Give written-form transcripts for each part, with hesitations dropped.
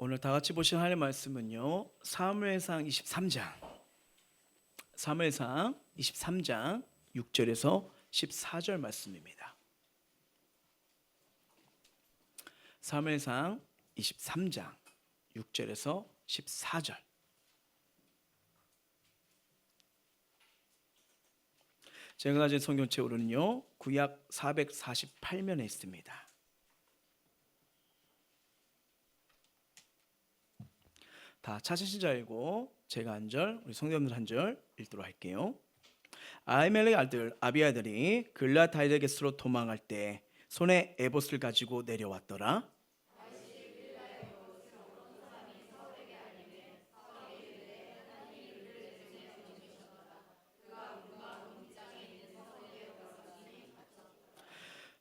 오늘 다 같이 보실 하나님의 말씀은요, 사무엘상 23장 6절에서 14절 말씀입니다. 사무엘상 23장 6절에서 14절. 제가 가진 성경책으로는요, 구약 448면에 있습니다. 다 찾으신 줄 알고 제가 한 절, 우리 성도님들 한 절 읽도록 할게요. 아히멜렉 아들 아비아들이 글라다이드에게로 도망할 때 손에 에봇을 가지고 내려왔더라.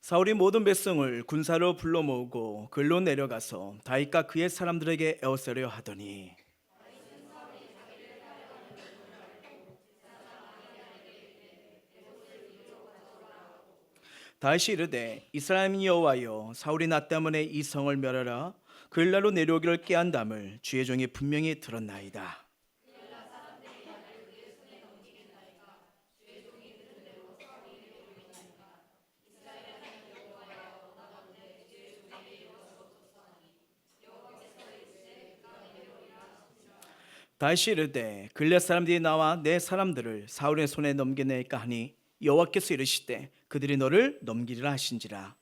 사울이 모든 백성을 군사로 불러 모으고 글로 내려가서 다윗과 그의 사람들에게 에워싸려 하더니 다윗이 이르되 이스라엘 여호와여, 사울이 나 때문에 이 성을 멸하라 글라로 내려오기를 깨한담을 주의 종이 분명히 들었나이다. 다시 이르되 글렛 사람들이 나와 내 사람들을 사울의 손에 넘겨내까 하니 여호와께서 이르시되 그들이 너를 넘기리라 하신지라.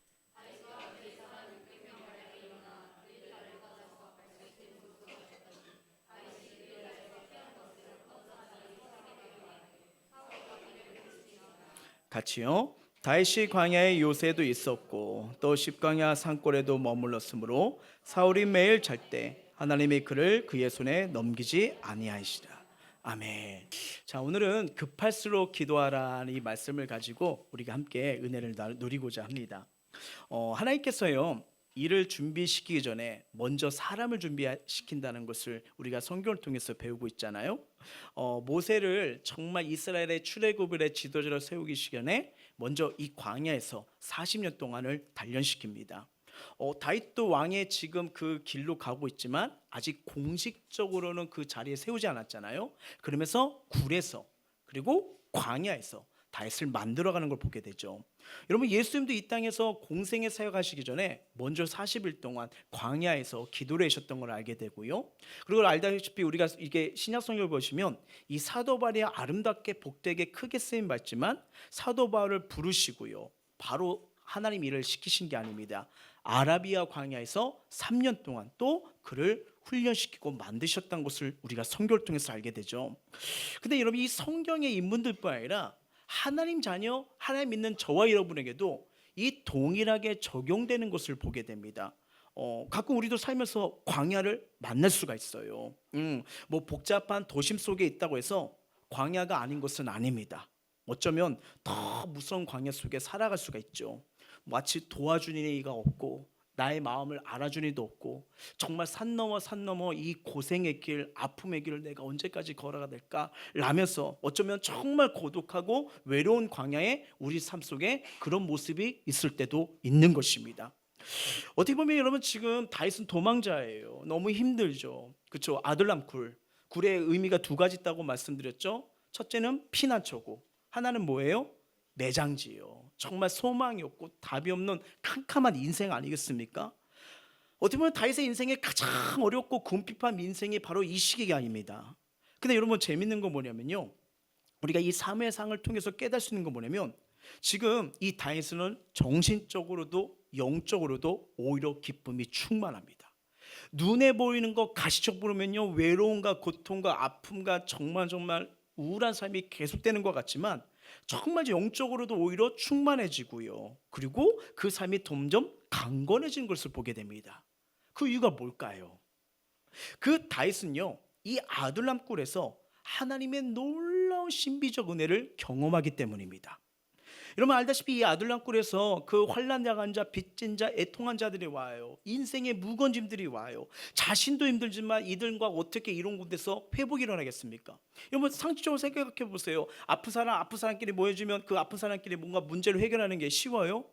같이요. 다윗이 광야의 요새도 있었고 또 십광야 산골에도 머물렀으므로 사울이 매일 잘 때 하나님이 그를 그의 손에 넘기지 아니하시라. 아멘. 자, 오늘은 급할수록 기도하라는 이 말씀을 가지고 우리가 함께 은혜를 누리고자 합니다. 하나님께서요, 일을 준비시키기 전에 먼저 사람을 준비시킨다는 것을 우리가 성경을 통해서 배우고 있잖아요. 모세를 정말 이스라엘의 출애굽의 지도자로 세우기 전에 먼저 이 광야에서 40년 동안을 단련시킵니다. 다윗도 왕의 지금 그 길로 가고 있지만 아직 공식적으로는 그 자리에 세우지 않았잖아요. 그러면서 굴에서 그리고 광야에서 다윗을 만들어가는 걸 보게 되죠. 여러분, 예수님도 이 땅에서 공생에 사역하시기 전에 먼저 40일 동안 광야에서 기도를 하셨던 걸 알게 되고요. 그리고 알다시피 우리가 이게 신약 성경을 보시면 이 사도 바울이 아름답게 복되게 크게 쓰임 받지만 사도 바울을 부르시고요, 바로 하나님 일을 시키신 게 아닙니다. 아라비아 광야에서 3년 동안 또 그를 훈련시키고 만드셨다는 것을 우리가 성경을 통해서 알게 되죠. 근데 여러분, 이 성경의 인물들뿐 아니라 하나님 자녀, 하나님 믿는 저와 여러분에게도 이 동일하게 적용되는 것을 보게 됩니다. 가끔 우리도 살면서 광야를 만날 수가 있어요. 뭐 복잡한 도심 속에 있다고 해서 광야가 아닌 것은 아닙니다. 어쩌면 더 무서운 광야 속에 살아갈 수가 있죠. 마치 도와주는 이가 없고 나의 마음을 알아주는 이도 없고 정말 산 넘어 이 고생의 길, 아픔의 길을 내가 언제까지 걸어가 될까 라면서 어쩌면 정말 고독하고 외로운 광야에 우리 삶 속에 그런 모습이 있을 때도 있는 것입니다. 어떻게 보면 여러분, 지금 다윗은 도망자예요. 너무 힘들죠. 그렇죠? 아둘람 굴의 의미가 두 가지 있다고 말씀드렸죠. 첫째는 피난처고 하나는 뭐예요? 매장지요. 정말 소망이 없고 답이 없는 캄캄한 인생 아니겠습니까? 어떻게 보면 다윗의 인생에 가장 어렵고 궁핍한 인생이 바로 이 시기가 아닙니다. 근데 여러분, 재밌는 건 뭐냐면요, 우리가 이 사무엘상을 통해서 깨달을 수 있는 건 뭐냐면 지금 이 다윗은 정신적으로도 영적으로도 오히려 기쁨이 충만합니다. 눈에 보이는 것 가시적으로 보면요, 외로움과 고통과 아픔과 정말 우울한 삶이 계속되는 것 같지만 정말 영적으로도 오히려 충만해지고요. 그리고 그 삶이 점점 강건해진 것을 보게 됩니다. 그 이유가 뭘까요? 그 다윗은요, 이 아둘람 굴에서 하나님의 놀라운 신비적 은혜를 경험하기 때문입니다. 여러분 알다시피 이 아둘람 굴에서 그 환난 당한 자, 빚진 자, 애통한 자들이 와요. 인생의 무거짐들이 와요. 자신도 힘들지만 이들과 어떻게 이런 곳에서 회복이 일어나겠습니까? 여러분, 상식적으로 생각해 보세요. 아픈 사람끼리 모여지면 그 아픈 사람끼리 뭔가 문제를 해결하는 게 쉬워요?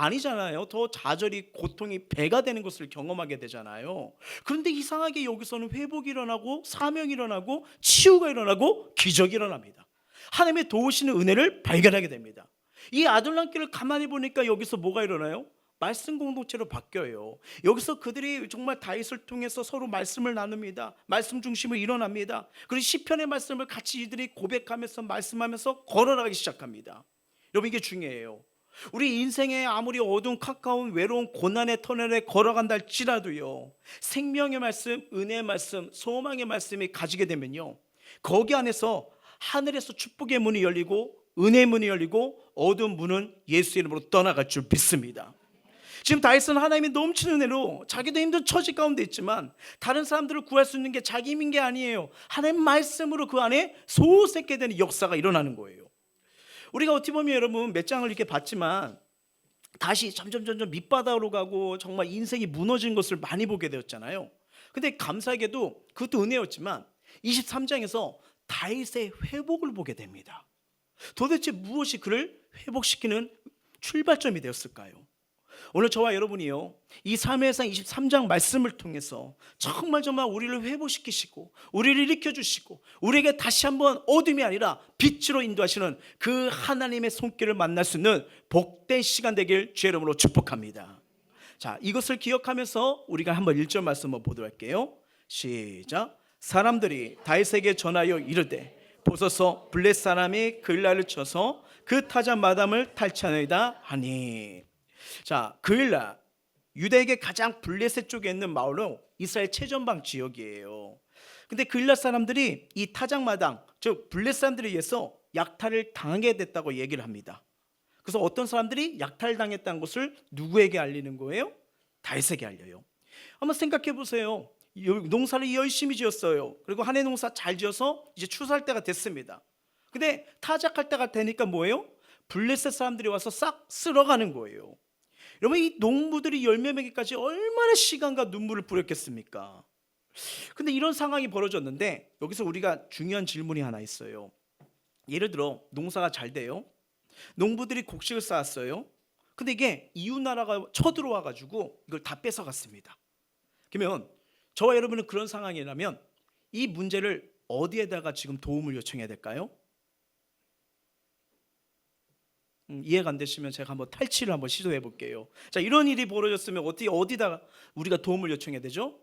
아니잖아요. 더 좌절이 고통이 배가 되는 것을 경험하게 되잖아요. 그런데 이상하게 여기서는 회복이 일어나고 사명이 일어나고 치유가 일어나고 기적이 일어납니다. 하나님의 도우시는 은혜를 발견하게 됩니다. 이 아둘람길을 가만히 보니까 여기서 뭐가 일어나요? 말씀 공동체로 바뀌어요. 여기서 그들이 정말 다윗을 통해서 서로 말씀을 나눕니다. 말씀 중심으로 일어납니다. 그리고 시편의 말씀을 같이 이들이 고백하면서 말씀하면서 걸어나가기 시작합니다. 여러분, 이게 중요해요. 우리 인생에 아무리 어두운 가까운 외로운 고난의 터널에 걸어간다 할지라도요, 생명의 말씀, 은혜의 말씀, 소망의 말씀이 가지게 되면요, 거기 안에서 하늘에서 축복의 문이 열리고 은혜의 문이 열리고 어두운 문은 예수 이름으로 떠나갈 줄 믿습니다. 지금 다윗은 하나님의 넘치는 은혜로 자기도 힘든 처지 가운데 있지만 다른 사람들을 구할 수 있는 게 자기 힘인 게 아니에요. 하나님 말씀으로 그 안에 소생케 되는 역사가 일어나는 거예요. 우리가 어떻게 보면 여러분 몇 장을 이렇게 봤지만 다시 점점 밑바닥으로 가고 정말 인생이 무너진 것을 많이 보게 되었잖아요. 근데 감사하게도 그것도 은혜였지만 23장에서 다윗의 회복을 보게 됩니다. 도대체 무엇이 그를 회복시키는 출발점이 되었을까요? 오늘 저와 여러분이요, 이 사무엘상 23장 말씀을 통해서 정말 우리를 회복시키시고 우리를 일으켜주시고 우리에게 다시 한번 어둠이 아니라 빛으로 인도하시는 그 하나님의 손길을 만날 수 있는 복된 시간 되길 주의 이름으로 축복합니다. 자, 이것을 기억하면서 우리가 한번 1절 말씀 한번 보도록 할게요. 시작. 사람들이 다윗에게 전하여 이르되 보소서 블레 사람이 그일라를 쳐서 그 타자 마담을 탈취하나이다 하니. 자, 그일라, 유대에게 가장 블레셋 쪽에 있는 마을로 이스라엘 최전방 지역이에요. 근데 그일라 사람들이 이 타작마당, 즉 블레셋 사람들에 의해서 약탈을 당하게 됐다고 얘기를 합니다. 그래서 어떤 사람들이 약탈당했다는 것을 누구에게 알리는 거예요? 다윗에게 알려요. 한번 생각해 보세요. 농사를 열심히 지었어요. 그리고 한 해 농사 잘 지어서 이제 추수할 때가 됐습니다. 근데 타작할 때가 되니까 뭐예요? 블레셋 사람들이 와서 싹 쓸어가는 거예요. 여러분, 이 농부들이 열매 맺기까지 얼마나 시간과 눈물을 뿌렸겠습니까? 근데 이런 상황이 벌어졌는데 여기서 우리가 중요한 질문이 하나 있어요. 예를 들어 농사가 잘 돼요. 농부들이 곡식을 쌓았어요. 근데 이게 이웃 나라가 쳐들어와 가지고 이걸 다 뺏어갔습니다. 그러면 저와 여러분은 그런 상황이라면 이 문제를 어디에다가 지금 도움을 요청해야 될까요? 이해가 안 되시면 제가 한번 탈취를 한번 시도해 볼게요. 자, 이런 일이 벌어졌으면 어디다가 우리가 도움을 요청해야 되죠?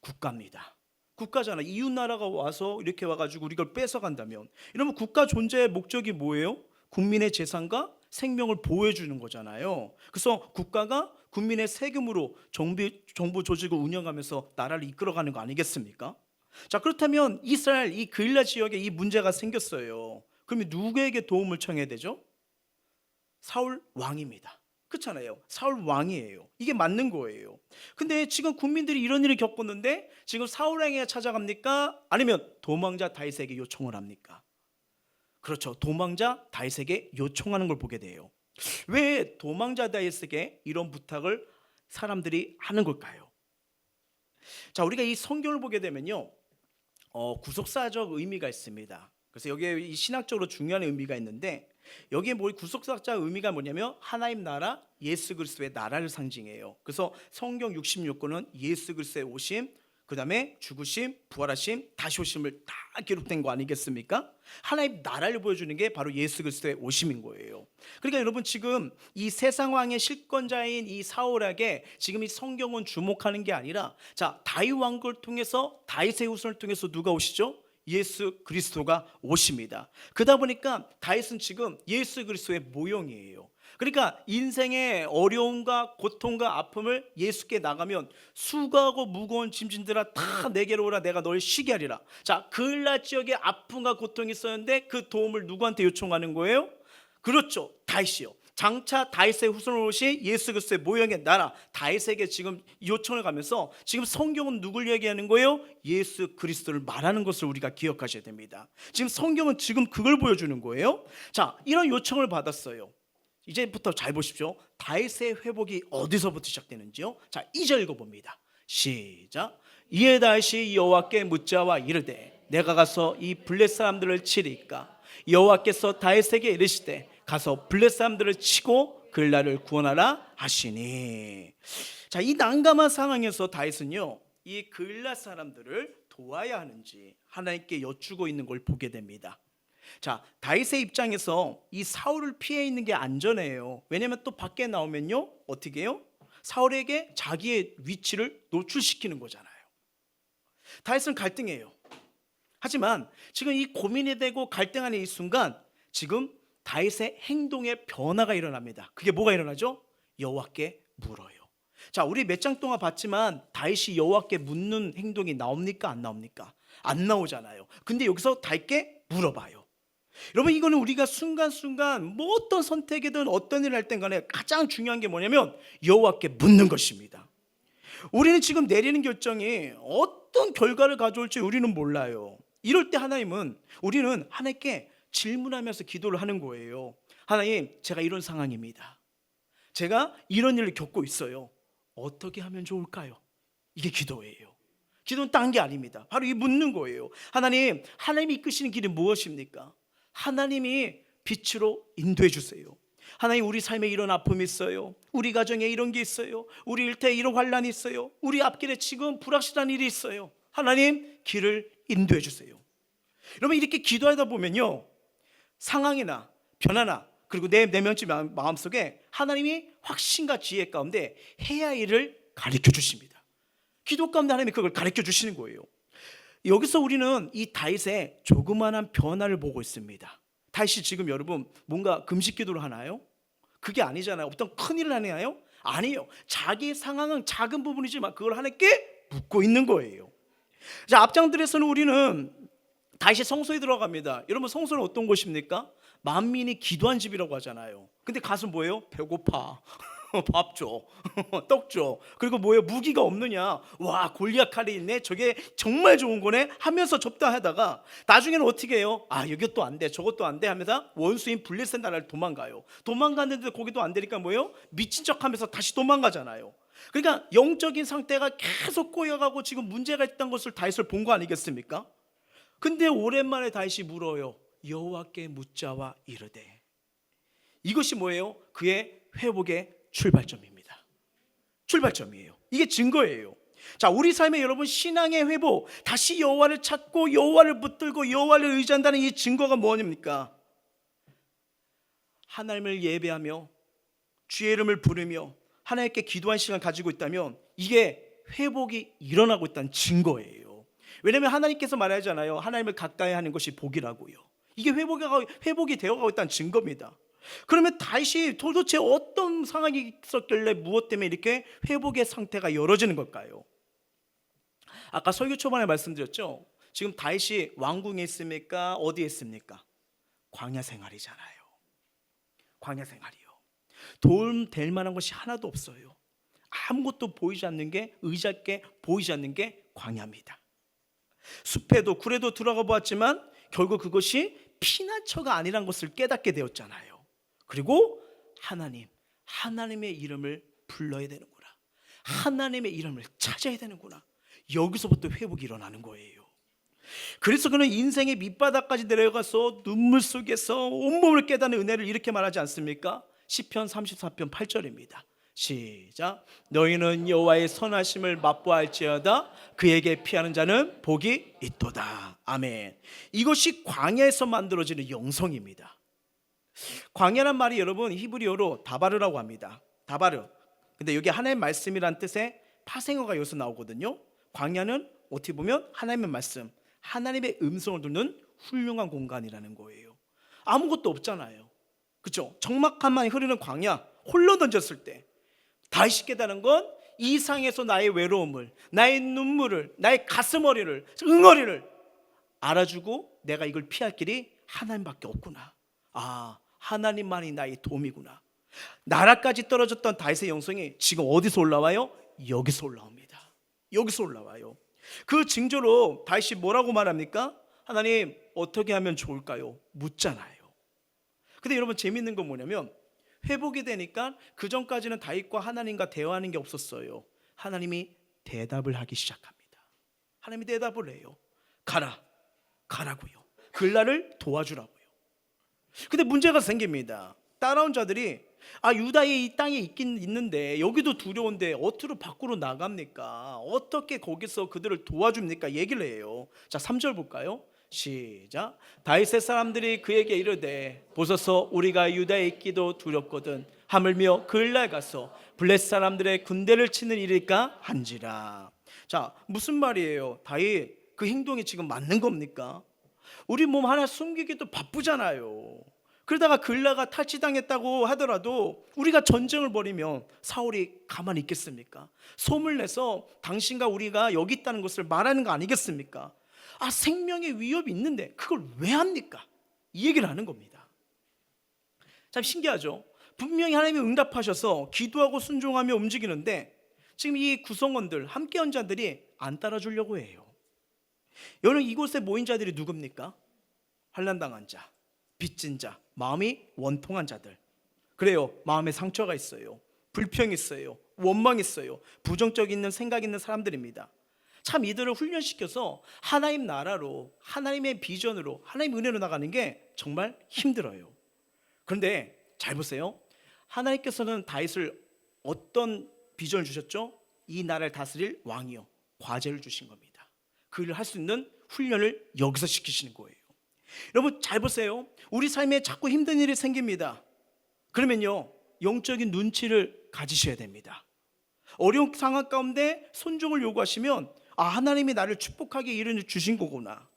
국가입니다. 국가잖아. 이웃 나라가 와서 이렇게 와가지고 우리 걸 뺏어간다면, 이러면 국가 존재의 목적이 뭐예요? 국민의 재산과 생명을 보호해 주는 거잖아요. 그래서 국가가 국민의 세금으로 정부 조직을 운영하면서 나라를 이끌어가는 거 아니겠습니까? 자, 그렇다면 이스라엘 이 그일라 지역에 이 문제가 생겼어요. 그러면 누구에게 도움을 청해야 되죠? 사울 왕입니다. 그렇잖아요. 사울 왕이에요. 이게 맞는 거예요. 근데 지금 국민들이 이런 일을 겪었는데 지금 사울 왕에게 찾아갑니까? 아니면 도망자 다윗에게 요청을 합니까? 그렇죠. 도망자 다윗에게 요청하는 걸 보게 돼요. 왜 도망자 다윗에게 이런 부탁을 사람들이 하는 걸까요? 자, 우리가 이 성경을 보게 되면요, 구속사적 의미가 있습니다. 그래서 여기에 이 신학적으로 중요한 의미가 있는데, 여기에 구속사적 의미가 뭐냐면 하나님 나라, 예수 그리스도의 나라를 상징해요. 그래서 성경 66권은 예수 그리스도의 오심, 그 다음에 죽으심, 부활하심, 다시 오심을 다 기록된 거 아니겠습니까? 하나님 나라를 보여주는 게 바로 예수 그리스도의 오심인 거예요. 그러니까 여러분, 지금 이 세상 왕의 실권자인 이 사울에게 지금 이 성경은 주목하는 게 아니라, 자, 다윗 왕국을 통해서, 다윗의 후손을 통해서 누가 오시죠? 예수 그리스도가 오십니다. 그러다 보니까 다윗은 지금 예수 그리스도의 모형이에요. 그러니까 인생의 어려움과 고통과 아픔을 예수께 나가면 수고하고 무거운 짐진들아 다 내게로 오라, 내가 널 쉬게 하리라. 자, 그일라 지역에 아픔과 고통이 있었는데 그 도움을 누구한테 요청하는 거예요? 그렇죠, 다윗이요. 장차 다윗의 후손으로 오신 예수 그리스도의 모형의 나라 다윗에게 지금 요청을 가면서 지금 성경은 누굴 얘기하는 거예요? 예수 그리스도를 말하는 것을 우리가 기억하셔야 됩니다. 지금 성경은 지금 그걸 보여주는 거예요. 자, 이런 요청을 받았어요. 이제부터 잘 보십시오. 다윗의 회복이 어디서부터 시작되는지요? 자, 2절 읽어봅니다. 시작. 이에 다윗이 여호와께 묻자와 이르되 내가 가서 이 블레 사람들을 치리까? 여호와께서 다윗에게 이르시되 가서 블레 사람들을 치고 그일라를 구원하라 하시니. 자, 이 난감한 상황에서 다윗은요, 이 그일라 사람들을 도와야 하는지 하나님께 여쭈고 있는 걸 보게 됩니다. 자, 다윗의 입장에서 이 사울을 피해 있는 게 안전해요. 왜냐하면 또 밖에 나오면요, 어떻게 해요? 사울에게 자기의 위치를 노출시키는 거잖아요. 다윗은 갈등해요. 하지만 지금 이 고민이 되고 갈등하는 이 순간, 지금 다윗의 행동에 변화가 일어납니다. 그게 뭐가 일어나죠? 여호와께 물어요. 자, 우리 몇 장 동안 봤지만 다윗이 여호와께 묻는 행동이 나옵니까? 안 나옵니까? 안 나오잖아요. 근데 여기서 다윗께 물어봐요. 여러분, 이거는 우리가 순간순간 뭐 어떤 선택이든 어떤 일을 할 땐 간에 가장 중요한 게 뭐냐면 여호와께 묻는 것입니다. 우리는 지금 내리는 결정이 어떤 결과를 가져올지 우리는 몰라요. 이럴 때 우리는 하나님께 질문하면서 기도를 하는 거예요. 하나님, 제가 이런 상황입니다. 제가 이런 일을 겪고 있어요. 어떻게 하면 좋을까요? 이게 기도예요. 기도는 딴 게 아닙니다. 바로 이 묻는 거예요. 하나님, 하나님이 이끄시는 길이 무엇입니까? 하나님이 빛으로 인도해 주세요. 하나님, 우리 삶에 이런 아픔이 있어요. 우리 가정에 이런 게 있어요. 우리 일터에 이런 환란이 있어요. 우리 앞길에 지금 불확실한 일이 있어요. 하나님, 길을 인도해 주세요. 여러분, 이렇게 기도하다 보면요, 상황이나 변화나 그리고 내 내면적 마음속에 하나님이 확신과 지혜 가운데 해야 할 일을 가르쳐 주십니다. 기도 가운데 하나님이 그걸 가르쳐 주시는 거예요. 여기서 우리는 이 다윗의 조그만한 변화를 보고 있습니다. 다윗이 지금 여러분 뭔가 금식 기도를 하나요? 그게 아니잖아요. 어떤 큰일을 하나요? 아니에요. 자기 상황은 작은 부분이지만 그걸 하나님께 묻고 있는 거예요. 자, 앞장들에서는 우리는 다윗이 성소에 들어갑니다. 여러분, 성소는 어떤 곳입니까? 만민이 기도한 집이라고 하잖아요. 근데 가서 뭐예요? 배고파. 밥 줘. 떡 줘. 그리고 뭐예요? 무기가 없느냐? 와, 골리앗 칼이 있네. 저게 정말 좋은 거네 하면서 접대하다가 나중에는 어떻게 해요? 아, 이것도 안 돼, 저것도 안 돼 하면서 원수인 블레셋 나라를 도망가요. 도망갔는데 거기도 안 되니까 뭐예요? 미친 척하면서 다시 도망가잖아요. 그러니까 영적인 상태가 계속 꼬여가고 지금 문제가 있다는 것을 다윗을 본 거 아니겠습니까? 근데 오랜만에 다윗이 물어요. 여호와께 묻자와 이르되. 이것이 뭐예요? 그의 회복의 출발점입니다. 출발점이에요. 이게 증거예요. 자, 우리 삶에 여러분, 신앙의 회복, 다시 여호와를 찾고 여호와를 붙들고 여호와를 의지한다는 이 증거가 뭐입니까? 하나님을 예배하며 주의 이름을 부르며 하나님께 기도한 시간 가지고 있다면 이게 회복이 일어나고 있다는 증거예요. 왜냐하면 하나님께서 말하잖아요. 하나님을 가까이 하는 것이 복이라고요. 이게 회복이 되어가고 있다는 증거입니다. 그러면 다윗이 도대체 어떤 상황이 있었길래 무엇 때문에 이렇게 회복의 상태가 열어지는 걸까요? 아까 설교 초반에 말씀드렸죠. 지금 다윗이 왕궁에 있습니까? 어디에 있습니까? 광야 생활이잖아요. 광야 생활이요. 도움 될 만한 것이 하나도 없어요. 아무것도 보이지 않는 게, 의지할 보이지 않는 게 광야입니다. 숲에도 굴에도 들어가 보았지만 결국 그것이 피난처가 아니란 것을 깨닫게 되었잖아요. 그리고 하나님의 이름을 불러야 되는구나. 하나님의 이름을 찾아야 되는구나. 여기서부터 회복이 일어나는 거예요. 그래서 그는 인생의 밑바닥까지 내려가서 눈물 속에서 온몸을 깨닫는 은혜를 이렇게 말하지 않습니까? 시편 34편 8절입니다. 시작. 너희는 여호와의 선하심을 맛보알지어다. 그에게 피하는 자는 복이 있도다. 아멘. 이것이 광야에서 만들어지는 영성입니다. 광야란 말이 여러분 히브리어로 다바르라고 합니다. 다바르. 근데 여기 하나님의 말씀이란 뜻의 파생어가 여기서 나오거든요. 광야는 어떻게 보면 하나님의 말씀, 하나님의 음성을 듣는 훌륭한 공간이라는 거예요. 아무것도 없잖아요. 그렇죠? 적막함만 흐르는 광야, 홀로 던졌을 때 다윗이 깨달은 건 이 상에서 나의 외로움을, 나의 눈물을, 나의 가슴앓이를, 응어리를 알아주고 내가 이걸 피할 길이 하나님밖에 없구나. 아, 하나님만이 나의 도움이구나. 나라까지 떨어졌던 다윗의 영성이 지금 어디서 올라와요? 여기서 올라옵니다. 여기서 올라와요. 그 징조로 다윗이 뭐라고 말합니까? 하나님, 어떻게 하면 좋을까요? 묻잖아요. 근데 여러분, 재밌는 건 뭐냐면 회복이 되니까 그 전까지는 다윗과 하나님과 대화하는 게 없었어요. 하나님이 대답을 하기 시작합니다. 하나님이 대답을 해요. 가라고요. 글라를 도와주라고요. 근데 문제가 생깁니다. 따라온 자들이 유다의 이 땅에 있긴 있는데 여기도 두려운데 어떻게 밖으로 나갑니까? 어떻게 거기서 그들을 도와줍니까? 얘기를 해요. 자, 3절 볼까요? 시작. 다윗의 사람들이 그에게 이르되 보소서 우리가 유다에 있기도 두렵거든 하물며 그일날 가서 블레 사람들의 군대를 치는 일일까 한지라. 자, 무슨 말이에요? 다윗 그 행동이 지금 맞는 겁니까? 우리 몸 하나 숨기기도 바쁘잖아요. 그러다가 글라가 탈취당했다고 하더라도 우리가 전쟁을 벌이면 사울이 가만히 있겠습니까? 소문을 내서 당신과 우리가 여기 있다는 것을 말하는 거 아니겠습니까? 생명의 위협이 있는데 그걸 왜 합니까? 이 얘기를 하는 겁니다. 참 신기하죠? 분명히 하나님이 응답하셔서 기도하고 순종하며 움직이는데 지금 이 구성원들 함께한 자들이 안 따라주려고 해요. 여러분, 이곳에 모인 자들이 누굽니까? 환난당한 자, 빚진 자, 마음이 원통한 자들. 그래요, 마음에 상처가 있어요, 불평이 있어요, 원망이 있어요, 부정적 있는 생각 있는 사람들입니다. 참 이들을 훈련시켜서 하나님 나라로, 하나님의 비전으로, 하나님의 은혜로 나가는 게 정말 힘들어요. 그런데 잘 보세요. 하나님께서는 다윗을 어떤 비전을 주셨죠? 이 나라를 다스릴 왕이요, 과제를 주신 겁니다. 그 일을 할 수 있는 훈련을 여기서 시키시는 거예요. 여러분 잘 보세요. 우리 삶에 자꾸 힘든 일이 생깁니다. 그러면요, 영적인 눈치를 가지셔야 됩니다. 어려운 상황 가운데 순종을 요구하시면 하나님이 나를 축복하게 일을 주신 거구나.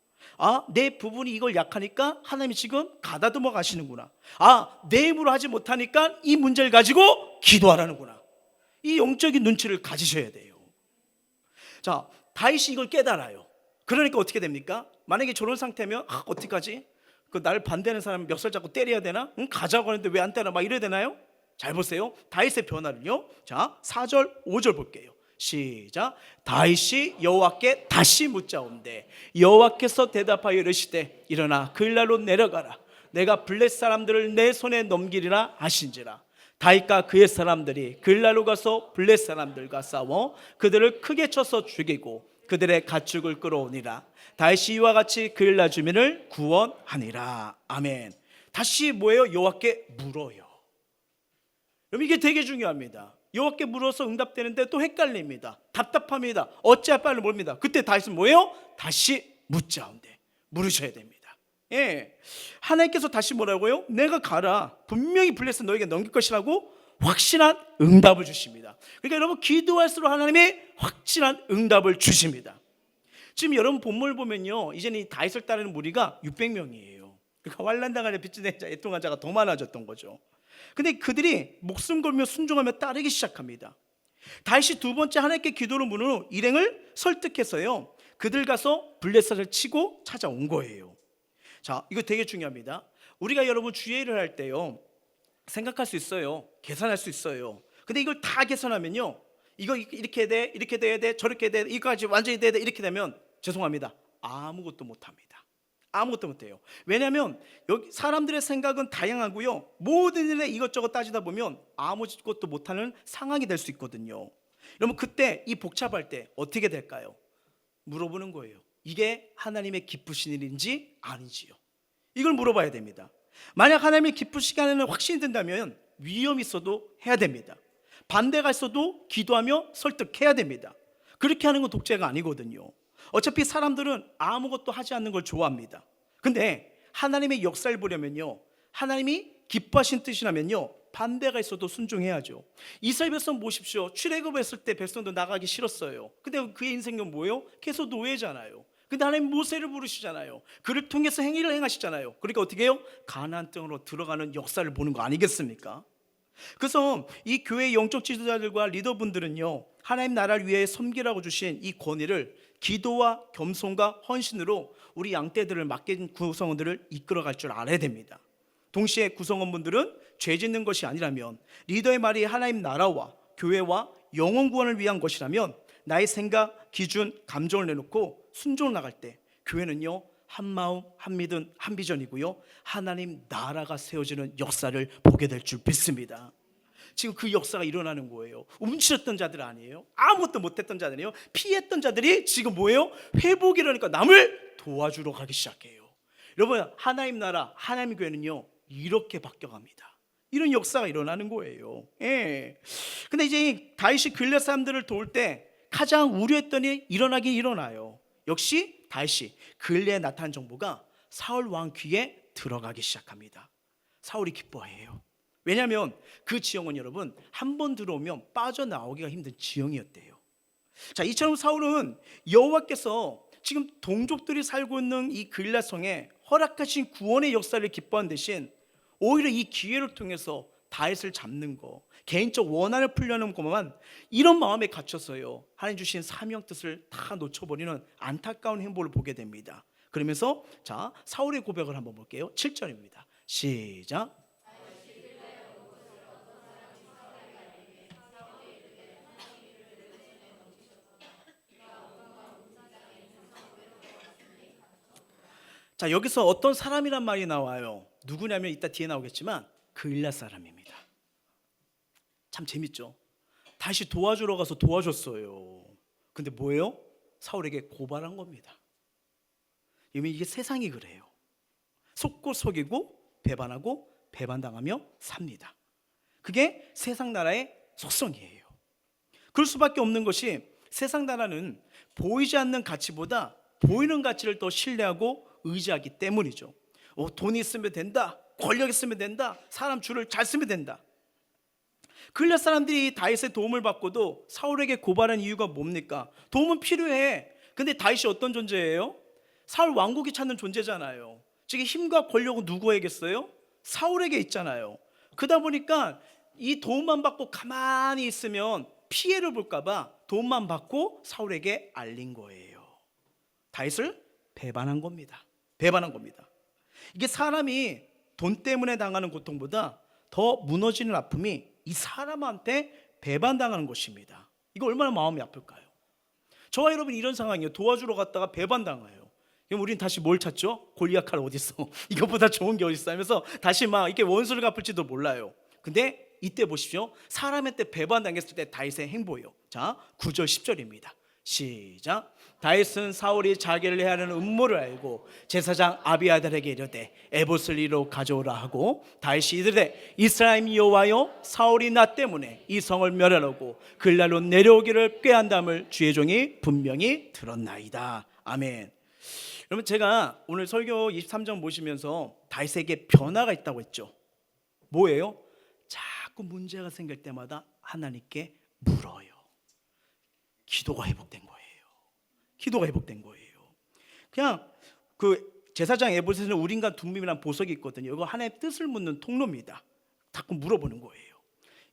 내 부분이 이걸 약하니까 하나님이 지금 가다듬어 가시는구나. 내 힘으로 하지 못하니까 이 문제를 가지고 기도하라는구나. 이 영적인 눈치를 가지셔야 돼요. 자, 다윗이 이걸 깨달아요. 그러니까 어떻게 됩니까? 만약에 저런 상태면 어떡하지? 그 날 반대하는 사람 멱살 잡고 때려야 되나? 가자고 하는데 왜 안 때려? 막 이래야 되나요? 잘 보세요. 다윗의 변화를요. 자, 4절 5절 볼게요. 시작. 다윗이 여호와께 다시 묻자온대 여호와께서 대답하여 이르시되 일어나 그일날로 내려가라. 내가 블렛 사람들을 내 손에 넘기리라 하신지라. 다윗과 그의 사람들이 그일날로 가서 블렛 사람들과 싸워 그들을 크게 쳐서 죽이고 그들의 가축을 끌어오니라. 다윗이 이와 같이 그일날 주민을 구원하니라. 아멘. 다시 뭐예요? 여호와께 물어요. 여러분 이게 되게 중요합니다. 여호와께 물어서 응답되는데 또 헷갈립니다. 답답합니다. 어찌할 바를 모릅니다. 그때 다윗은 뭐예요? 다시 묻자온대. 물으셔야 됩니다. 하나님께서 다시 뭐라고요? 내가 가라. 분명히 블레스 너에게 넘길 것이라고 확실한 응답을 주십니다. 그러니까 여러분 기도할수록 하나님이 확실한 응답을 주십니다. 지금 여러분 본문을 보면요, 이제는 이 다윗을 따르는 무리가 600명이에요. 그러니까 환난당하는 빚진 자, 애통한 자가 더 많아졌던 거죠. 근데 그들이 목숨 걸며 순종하며 따르기 시작합니다. 다윗이 두 번째 하나님께 기도를 문 후 일행을 설득해서요, 그들 가서 블레셋을 치고 찾아온 거예요. 자, 이거 되게 중요합니다. 우리가 여러분 주의 일을 할 때요, 생각할 수 있어요. 계산할 수 있어요. 근데 이걸 다 계산하면요, 이거 이렇게 돼, 이렇게 돼야 돼, 저렇게 돼, 이거까지 완전히 돼야 돼, 이렇게 되면 죄송합니다, 아무것도 못합니다. 아무것도 못해요. 왜냐하면 여기 사람들의 생각은 다양하고요, 모든 일에 이것저것 따지다 보면 아무것도 못하는 상황이 될 수 있거든요. 여러분 그때 이 복잡할 때 어떻게 될까요? 물어보는 거예요. 이게 하나님의 기쁘신 일인지 아닌지요. 이걸 물어봐야 됩니다. 만약 하나님의 기쁘시게 하는 확신이 든다면 위험이 있어도 해야 됩니다. 반대가 있어도 기도하며 설득해야 됩니다. 그렇게 하는 건 독재가 아니거든요. 어차피 사람들은 아무것도 하지 않는 걸 좋아합니다. 근데 하나님의 역사를 보려면요, 하나님이 기뻐하신 뜻이라면요, 반대가 있어도 순종해야죠. 이스라엘 백성 보십시오. 출애굽했을 때 백성도 나가기 싫었어요. 근데 그의 인생은 뭐예요? 계속 노예잖아요. 근데 하나님 모세를 부르시잖아요. 그를 통해서 행위를 행하시잖아요. 그러니까 어떻게 해요? 가나안 땅으로 들어가는 역사를 보는 거 아니겠습니까? 그래서 이 교회 영적 지도자들과 리더분들은요, 하나님 나라를 위해 섬기라고 주신 이 권위를 기도와 겸손과 헌신으로 우리 양떼들을 맡긴 구성원들을 이끌어갈 줄 알아야 됩니다. 동시에 구성원분들은 죄 짓는 것이 아니라면, 리더의 말이 하나님 나라와 교회와 영혼 구원을 위한 것이라면 나의 생각, 기준, 감정을 내놓고 순종을 나갈 때 교회는요, 한 마음, 한 믿음, 한 비전이고요, 하나님 나라가 세워지는 역사를 보게 될 줄 믿습니다. 지금 그 역사가 일어나는 거예요. 움츠렸던 자들 아니에요? 아무것도 못했던 자들이에요. 피했던 자들이 지금 뭐예요? 회복이라니까 남을 도와주러 가기 시작해요. 여러분 하나님 나라, 하나님 교회는요, 이렇게 바뀌어갑니다. 이런 역사가 일어나는 거예요. 예. 근데 이제 다윗이 길앗 사람들을 도울 때 가장 우려했던 일이 일어나긴 일어나요. 역시 다윗이 길앗에 나타난 정보가 사울 왕 귀에 들어가기 시작합니다. 사울이 기뻐해요. 왜냐하면 그 지형은 여러분 한 번 들어오면 빠져나오기가 힘든 지형이었대요. 자, 이처럼 사울은 여호와께서 지금 동족들이 살고 있는 이 길앗 성에 허락하신 구원의 역사를 기뻐한 대신 오히려 이 기회를 통해서 다윗을 잡는 거, 개인적 원한을 풀려는 것만 이런 마음에 갇혀서요 하나님 주신 사명 뜻을 다 놓쳐버리는 안타까운 행보를 보게 됩니다. 그러면서 자, 사울의 고백을 한번 볼게요. 7절입니다. 시작. 자, 여기서 어떤 사람이란 말이 나와요. 누구냐면 이따 뒤에 나오겠지만 길앗 사람입니다. 참 재밌죠. 다시 도와주러 가서 도와줬어요. 근데 뭐예요? 사울에게 고발한 겁니다. 이게 세상이 그래요. 속고 속이고 배반하고 배반당하며 삽니다. 그게 세상 나라의 속성이에요. 그럴 수밖에 없는 것이 세상 나라는 보이지 않는 가치보다 보이는 가치를 더 신뢰하고 의지하기 때문이죠. 돈이 있으면 된다, 권력 있으면 된다, 사람 줄을 잘 쓰면 된다. 길앗 사람들이 다윗의 도움을 받고도 사울에게 고발한 이유가 뭡니까? 도움은 필요해. 근데 다윗이 어떤 존재예요? 사울 왕국이 찾는 존재잖아요. 즉 힘과 권력은 누구에겠어요? 사울에게 있잖아요. 그러다 보니까 이 도움만 받고 가만히 있으면 피해를 볼까 봐 도움만 받고 사울에게 알린 거예요. 다윗을 배반한 겁니다. 배반한 겁니다. 이게 사람이 돈 때문에 당하는 고통보다 더 무너지는 아픔이 이 사람한테 배반당하는 것입니다. 이거 얼마나 마음이 아플까요? 저와 여러분 이런 상황이에요. 도와주러 갔다가 배반당해요. 그럼 우리는 다시 뭘 찾죠? 골리앗 칼 어디 있어? 이것보다 좋은 게 어디 있어? 하면서 다시 막 이렇게 원수를 갚을지도 몰라요. 근데 이때 보십시오. 사람한테 배반당했을 때 다윗의 행보예요. 자, 9절 10절입니다. 시작. 다윗은 사울이 자기를 해하는 음모를 알고 제사장 아비아달에게 이르되 에봇을 이로 가져오라 하고 다윗이 이르되 이스라엘 여호와여 사울이 나 때문에 이 성을 멸하려고 길랄로 내려오기를 꾀한담을 주의 종이 분명히 들었나이다. 아멘. 여러분 제가 오늘 설교 23장 보시면서 다윗에게 변화가 있다고 했죠. 뭐예요? 자꾸 문제가 생길 때마다 하나님께 물어요. 기도가 회복된 거예요. 기도가 회복된 거예요. 그냥 그 제사장 에봇에는 우림과 둠밈이라는 보석이 있거든요. 이거 하나님의 뜻을 묻는 통로입니다. 자꾸 물어보는 거예요.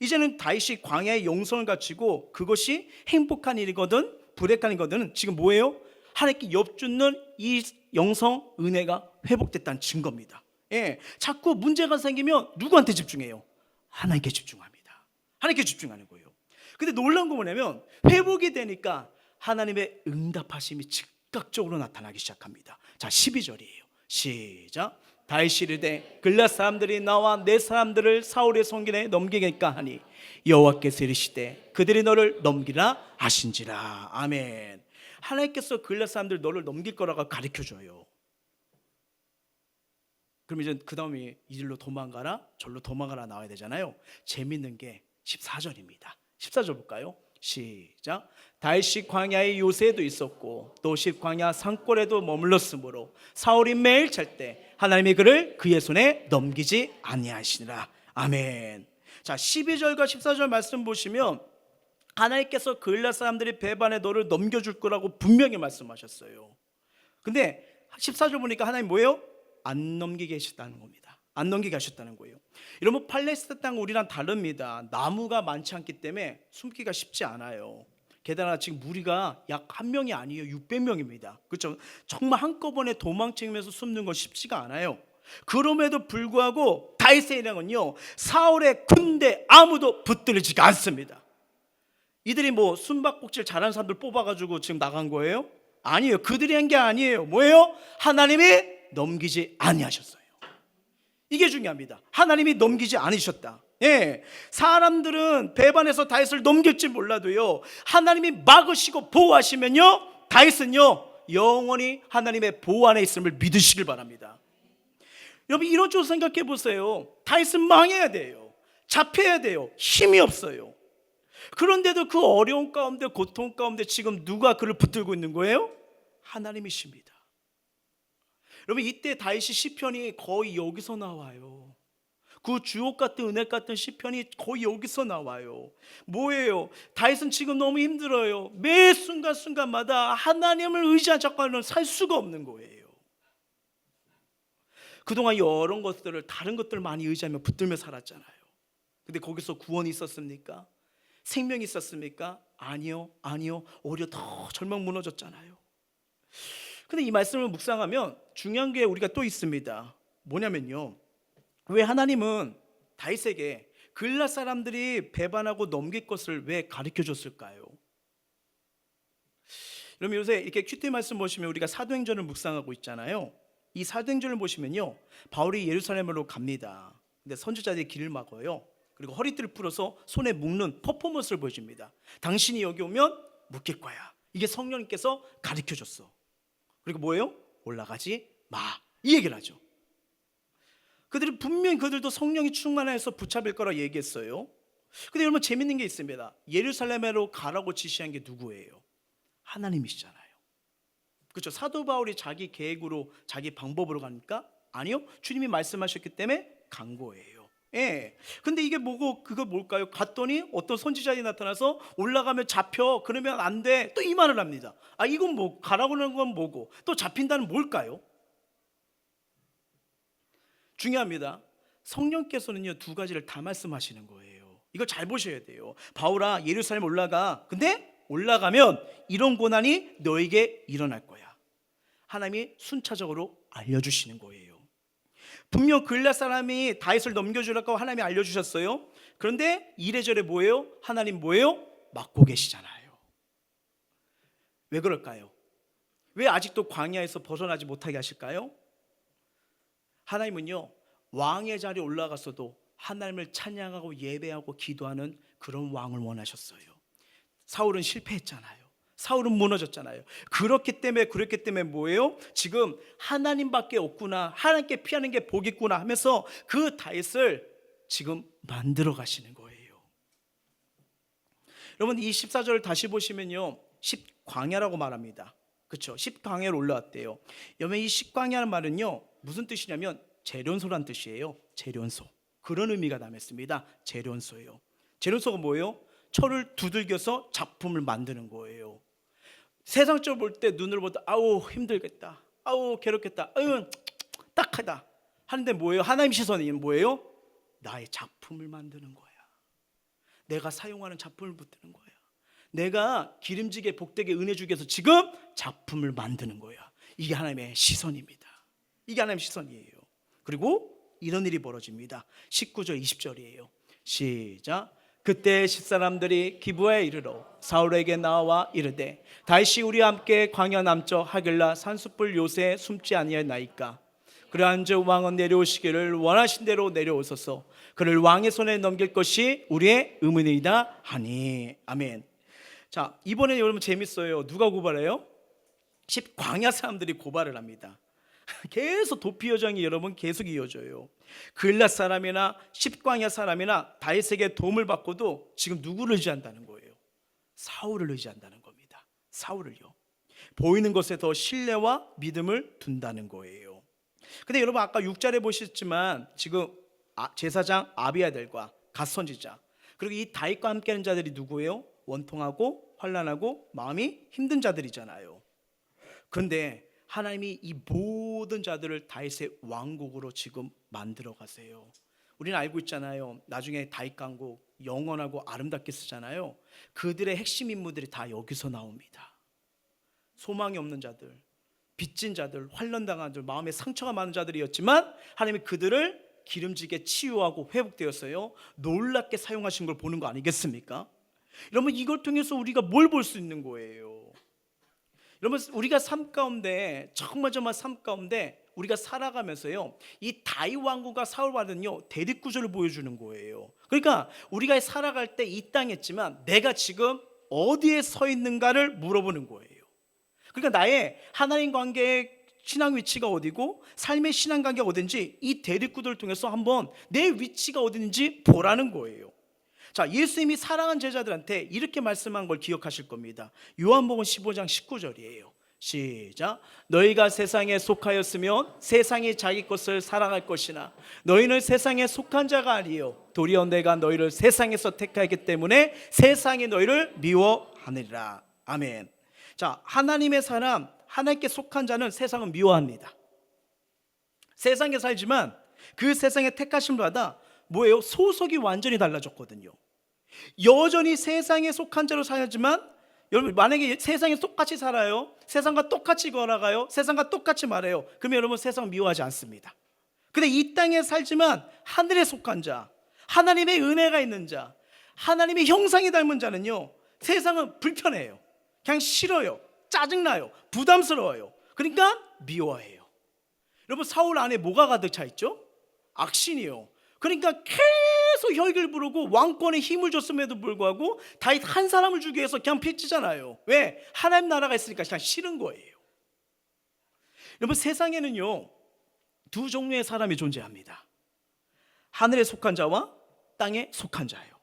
이제는 다윗이 광야의 영성을 갖추고 그것이 행복한 일이거든 불행한 일이거든 지금 뭐예요? 하나님께 엽주는 이 영성 은혜가 회복됐다는 증거입니다. 예, 자꾸 문제가 생기면 누구한테 집중해요? 하나님께 집중합니다. 하나님께 집중하는 거예요. 근데 놀라운 거 뭐냐면 회복이 되니까 하나님의 응답하심이 즉각적으로 나타나기 시작합니다. 자, 12절이에요. 시작. 다윗이 이르되 길앗 사람들이 나와 내 사람들을 사울의 손길에 넘기겠까 하니 여호와께서 이르시되 그들이 너를 넘기라 하신지라. 아멘. 하나님께서 길앗 사람들 너를 넘길 거라고 가르쳐줘요. 그럼 이제 그 다음에 이리로 도망가라 절로 도망가라 나와야 되잖아요. 재밌는 게 14절입니다 14절 볼까요? 시작. 다윗이 광야의 요새도 있었고 또 광야 산골에도 머물렀으므로 사울이 매일 잘 때 하나님이 그를 그의 손에 넘기지 아니하시니라. 아멘. 자, 12절과 14절 말씀 보시면 하나님께서 길앗 사람들이 배반해 너를 넘겨줄 거라고 분명히 말씀하셨어요. 근데 14절 보니까 하나님 뭐예요? 안 넘기게 하셨다는 겁니다. 안 넘기게 하셨다는 거예요. 여러분 팔레스타인 땅 우리랑 다릅니다. 나무가 많지 않기 때문에 숨기가 쉽지 않아요. 게다가 지금 무리가 약 1명이 아니에요. 600명입니다. 그렇죠? 정말 한꺼번에 도망치면서 숨는 건 쉽지가 않아요. 그럼에도 불구하고 다윗의 일행은요 사울의 군대 아무도 붙들리지가 않습니다. 이들이 뭐 숨바꼭질 잘하는 사람들 뽑아가지고 지금 나간 거예요? 아니에요. 그들이 한 게 아니에요. 뭐예요? 하나님이 넘기지 아니하셨어요. 이게 중요합니다. 하나님이 넘기지 않으셨다. 예, 사람들은 배반해서 다윗을 넘길지 몰라도요 하나님이 막으시고 보호하시면요 다윗은요 영원히 하나님의 보호 안에 있음을 믿으시길 바랍니다. 여러분 이런 쪽으로 생각해 보세요. 다윗은 망해야 돼요. 잡혀야 돼요. 힘이 없어요. 그런데도 그 어려운 가운데, 고통 가운데 지금 누가 그를 붙들고 있는 거예요? 하나님이십니다. 여러분, 이때 다윗이 시편이 거의 여기서 나와요. 그 주옥 같은 은혜 같은 시편이 거의 여기서 나와요. 뭐예요? 다윗은 지금 너무 힘들어요. 매 순간순간마다 하나님을 의지하지 않고는 살 수가 없는 거예요. 그동안 여러 것들을, 다른 것들을 많이 의지하며 붙들며 살았잖아요. 근데 거기서 구원이 있었습니까? 생명이 있었습니까? 아니요. 오히려 더 절망 무너졌잖아요. 근데 이 말씀을 묵상하면 중요한 게 우리가 또 있습니다. 뭐냐면요, 왜 하나님은 다윗에게 글랏 사람들이 배반하고 넘길 것을 왜 가르쳐 줬을까요? 여러분, 요새 이렇게 큐티 말씀 보시면 우리가 사도행전을 묵상하고 있잖아요. 이 사도행전을 보시면요, 바울이 예루살렘으로 갑니다. 근데 선지자들이 길을 막아요. 그리고 허리띠를 풀어서 손에 묶는 퍼포먼스를 보여줍니다. 당신이 여기 오면 묶일 거야. 이게 성령님께서 가르쳐 줬어. 그리고 뭐예요? 올라가지 마, 이 얘기를 하죠. 그들이 분명히 그들도 성령이 충만해서 붙잡을 거라 얘기했어요. 근데 여러분, 재밌는 게 있습니다. 예루살렘으로 가라고 지시한 게 누구예요? 하나님이시잖아요. 그렇죠? 사도 바울이 자기 계획으로, 자기 방법으로 갑니까? 아니요, 주님이 말씀하셨기 때문에 간 거예요. 예. 근데 이게 뭐고, 그거 뭘까요? 갔더니 어떤 선지자들이 나타나서 올라가면 잡혀, 그러면 안 돼, 또 이 말을 합니다. 이건 뭐, 가라고 하는 건 뭐고, 또 잡힌다는 뭘까요? 중요합니다. 성령께서는요, 두 가지를 다 말씀하시는 거예요. 이걸 잘 보셔야 돼요. 바울아, 예루살렘 올라가. 근데 올라가면 이런 고난이 너에게 일어날 거야. 하나님이 순차적으로 알려주시는 거예요. 분명 글랏 사람이 다윗을 넘겨주라고 하나님이 알려주셨어요. 그런데 이래저래 뭐예요? 하나님 뭐예요? 막고 계시잖아요. 왜 그럴까요? 왜 아직도 광야에서 벗어나지 못하게 하실까요? 하나님은요, 왕의 자리에 올라갔어도 하나님을 찬양하고 예배하고 기도하는 그런 왕을 원하셨어요. 사울은 실패했잖아요. 사울은 무너졌잖아요. 그렇기 때문에 뭐예요? 지금 하나님밖에 없구나, 하나님께 피하는 게 복이구나 하면서 그 다윗을 지금 만들어 가시는 거예요. 여러분, 이 14절을 다시 보시면요, 10광야라고 말합니다. 그렇죠? 10광야로 올라왔대요. 여러분, 이 10광야는 말은요, 무슨 뜻이냐면 재련소란 뜻이에요. 재련소. 그런 의미가 담겼습니다. 재련소예요. 재련소가 뭐예요? 철을 두들겨서 작품을 만드는 거예요. 세상적으로 볼 때, 눈으로 볼 때 아우 힘들겠다, 아우 괴롭겠다, 아유 딱하다 하는데 뭐예요? 하나님 시선이 뭐예요? 나의 작품을 만드는 거야. 내가 사용하는 작품을 붙드는 거야. 내가 기름지게 복되게 은혜 주기 위해서 지금 작품을 만드는 거야. 이게 하나님의 시선입니다. 이게 하나님의 시선이에요. 그리고 이런 일이 벌어집니다. 19절 20절이에요 시작. 그때 십사람들이 기브아에 이르러 사울에게 나와 이르되 다윗이 우리와 함께 광야 남쪽 하길라 산수풀 요새에 숨지 아니하나이까. 그러한즉 왕은 내려오시기를 원하신 대로 내려오소서. 그를 왕의 손에 넘길 것이 우리의 의문이다 하니. 아멘. 자, 이번에 여러분 재밌어요. 누가 고발해요? 10광야 사람들이 고발을 합니다. 계속 도피 여정이 여러분 계속 이어져요. 글랏 사람이나 10광야 사람이나 다윗에게 도움을 받고도 지금 누구를 의지한다는 거예요? 사울을 의지한다는 겁니다. 사울을요. 보이는 것에 더 신뢰와 믿음을 둔다는 거예요. 근데 여러분, 아까 6절에 보셨지만 지금 제사장 아비아델과 갓 선지자, 그리고 이 다윗과 함께하는 자들이 누구예요? 원통하고 환난하고 마음이 힘든 자들이잖아요. 그런데 하나님이 이 모든 자들을 다윗의 왕국으로 지금 만들어 가세요. 우리는 알고 있잖아요. 나중에 다윗 강국 영원하고 아름답게 쓰잖아요. 그들의 핵심 인물들이 다 여기서 나옵니다. 소망이 없는 자들, 빚진 자들, 환난당한 자들, 마음에 상처가 많은 자들이었지만 하나님이 그들을 기름지게 치유하고 회복되었어요. 놀랍게 사용하신 걸 보는 거 아니겠습니까? 여러분, 이걸 통해서 우리가 뭘 볼 수 있는 거예요? 여러분, 우리가 삶 가운데, 정말 삶 가운데 우리가 살아가면서요, 이 다윗 왕국과 사울 왕은요 대립 구조를 보여주는 거예요. 그러니까 우리가 살아갈 때 이 땅이었지만 내가 지금 어디에 서 있는가를 물어보는 거예요. 그러니까 나의 하나님 관계의 신앙 위치가 어디고 삶의 신앙관계가 어딘지 이 대립구도를 통해서 한번 내 위치가 어딘지 보라는 거예요. 자, 예수님이 사랑한 제자들한테 이렇게 말씀한 걸 기억하실 겁니다. 요한복음 15장 19절이에요. 시작. 너희가 세상에 속하였으면 세상이 자기 것을 사랑할 것이나 너희는 세상에 속한 자가 아니요 도리어 내가 너희를 세상에서 택하였기 때문에 세상이 너희를 미워하느니라. 아멘. 자, 하나님의 사람, 하나님께 속한 자는 세상은 미워합니다. 세상에 살지만 그 세상에 택하심마다 뭐예요? 소속이 완전히 달라졌거든요. 여전히 세상에 속한 자로 살지만 여러분, 만약에 세상에 똑같이 살아요, 세상과 똑같이 걸어가요, 세상과 똑같이 말해요, 그러면 여러분 세상 미워하지 않습니다. 근데 이 땅에 살지만 하늘에 속한 자, 하나님의 은혜가 있는 자, 하나님의 형상이 닮은 자는요, 세상은 불편해요. 그냥 싫어요. 짜증나요. 부담스러워요. 그러니까 미워해요. 여러분, 사울 안에 뭐가 가득 차 있죠? 악신이요. 그러니까 계속 혈기를 부르고 왕권에 힘을 줬음에도 불구하고 다윗 한 사람을 주기 위해서 그냥 피치잖아요. 왜? 하나님 나라가 있으니까 그냥 싫은 거예요. 여러분, 세상에는요 두 종류의 사람이 존재합니다. 하늘에 속한 자와 땅에 속한 자예요.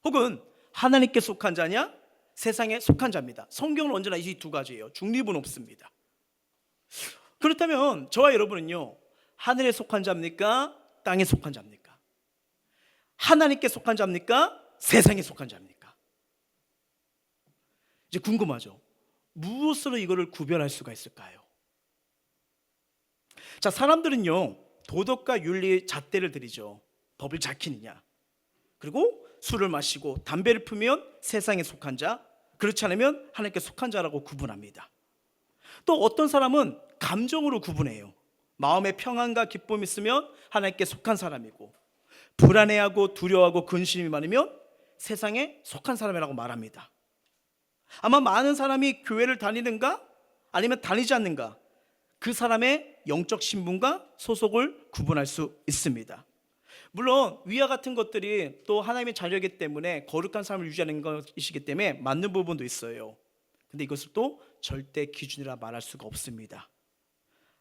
혹은 하나님께 속한 자냐, 세상에 속한 자입니다. 성경은 언제나 이 두 가지예요. 중립은 없습니다. 그렇다면 저와 여러분은요, 하늘에 속한 자입니까? 땅에 속한 자입니까? 하나님께 속한 자입니까? 세상에 속한 자입니까? 이제 궁금하죠. 무엇으로 이거를 구별할 수가 있을까요? 자, 사람들은요 도덕과 윤리 잣대를 들이죠. 법을 지키느냐, 그리고 술을 마시고 담배를 피우면 세상에 속한 자, 그렇지 않으면 하나님께 속한 자라고 구분합니다. 또 어떤 사람은 감정으로 구분해요. 마음의 평안과 기쁨이 있으면 하나님께 속한 사람이고, 불안해하고 두려워하고 근심이 많으면 세상에 속한 사람이라고 말합니다. 아마 많은 사람이 교회를 다니는가 아니면 다니지 않는가, 그 사람의 영적 신분과 소속을 구분할 수 있습니다. 물론 위와 같은 것들이 또 하나님의 자녀이기 때문에 거룩한 삶을 유지하는 것이기 때문에 맞는 부분도 있어요. 근데 이것을 또 절대 기준이라 말할 수가 없습니다.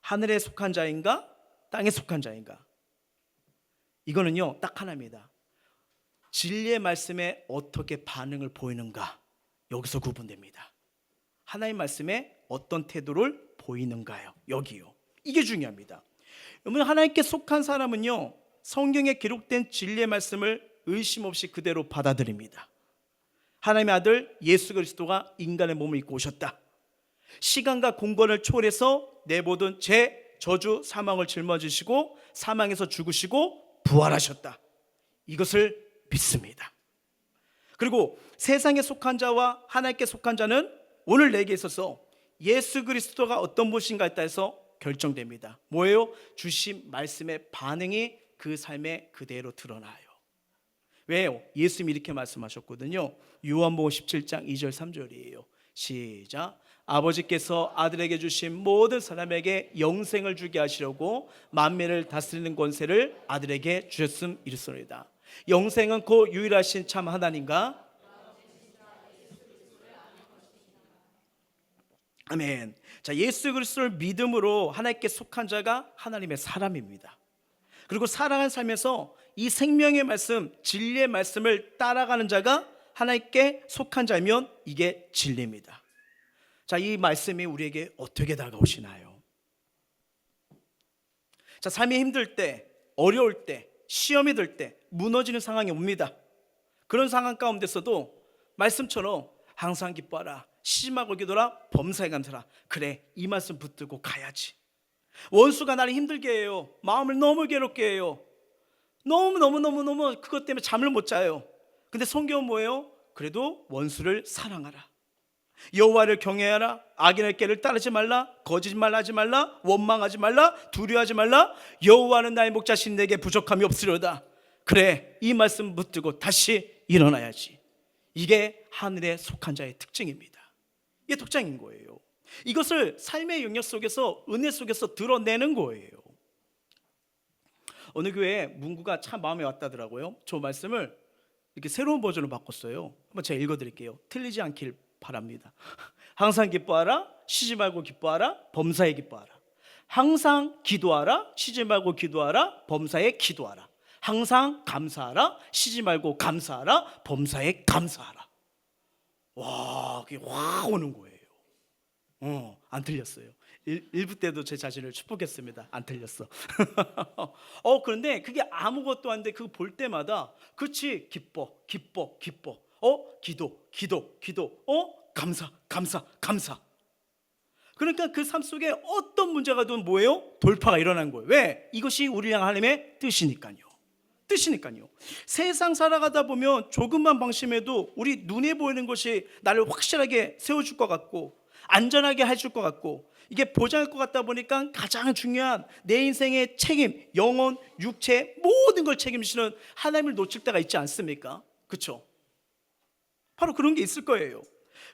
하늘에 속한 자인가 땅에 속한 자인가, 이거는요 딱 하나입니다. 진리의 말씀에 어떻게 반응을 보이는가, 여기서 구분됩니다. 하나님 말씀에 어떤 태도를 보이는가요, 여기요. 이게 중요합니다. 여러분, 하나님께 속한 사람은요 성경에 기록된 진리의 말씀을 의심 없이 그대로 받아들입니다. 하나님의 아들 예수 그리스도가 인간의 몸을 입고 오셨다. 시간과 공간을 초월해서 내 모든 죄, 저주, 사망을 짊어지시고 사망에서 죽으시고 부활하셨다. 이것을 믿습니다. 그리고 세상에 속한 자와 하나님께 속한 자는 오늘 내게 있어서 예수 그리스도가 어떤 분이신가에 따라서 결정됩니다. 뭐예요? 주신 말씀의 반응이 그 삶에 그대로 드러나요. 왜요? 예수님이 이렇게 말씀하셨거든요. 요한복음 17장 2절 3절이에요. 시작. 아버지께서 아들에게 주신 모든 사람에게 영생을 주게 하시려고 만민을 다스리는 권세를 아들에게 주셨음 이르소이다. 영생은 그 유일하신 참 하나님과 아멘. 자, 예수 그리스도를 믿음으로 하나님께 속한 자가 하나님의 사람입니다. 그리고 살아가는 삶에서 이 생명의 말씀, 진리의 말씀을 따라가는 자가 하나님께 속한 자면 이게 진리입니다. 자, 이 말씀이 우리에게 어떻게 다가오시나요? 자, 삶이 힘들 때, 어려울 때, 시험이 들 때 무너지는 상황이 옵니다. 그런 상황 가운데서도 말씀처럼 항상 기뻐하라, 시심하고 기도라, 범사에 감사라. 그래, 이 말씀 붙들고 가야지. 원수가 나를 힘들게 해요. 마음을 너무 괴롭게 해요. 너무 그것 때문에 잠을 못 자요. 근데 성경은 뭐예요? 그래도 원수를 사랑하라, 여호와를 경외하라, 악인의 길을 따르지 말라, 거짓말하지 말라, 원망하지 말라, 두려워하지 말라. 여호와는 나의 목자신, 내게 부족함이 없으려다. 그래, 이 말씀 붙들고 다시 일어나야지. 이게 하늘에 속한 자의 특징입니다. 이게 특징인 거예요. 이것을 삶의 영역 속에서, 은혜 속에서 드러내는 거예요. 어느 교회에 문구가 참 마음에 왔다더라고요. 저 말씀을 이렇게 새로운 버전으로 바꿨어요. 한번 제가 읽어드릴게요. 틀리지 않길 바랍니다. 항상 기뻐하라, 쉬지 말고 기뻐하라, 범사에 기뻐하라. 항상 기도하라, 쉬지 말고 기도하라, 범사에 기도하라. 항상 감사하라, 쉬지 말고 감사하라, 범사에 감사하라. 와, 그게 확 오는 거예요. 안 틀렸어요. 1부 때도 제 자신을 축복했습니다. 안 틀렸어. 그런데 그게 아무것도 안 돼. 그거 볼 때마다 그치, 기뻐, 기뻐, 기뻐. 기도, 기도, 기도. 감사, 감사, 감사. 그러니까 그 삶 속에 어떤 문제가 든 뭐예요? 돌파가 일어난 거예요. 왜? 이것이 우리 향한 하나님의 뜻이니까요. 뜻이니까요. 세상 살아가다 보면 조금만 방심해도 우리 눈에 보이는 것이 나를 확실하게 세워줄 것 같고 안전하게 해줄 것 같고 이게 보장할 것 같다 보니까 가장 중요한 내 인생의 책임, 영혼, 육체 모든 걸 책임지는 하나님을 놓칠 때가 있지 않습니까? 그렇죠? 바로 그런 게 있을 거예요.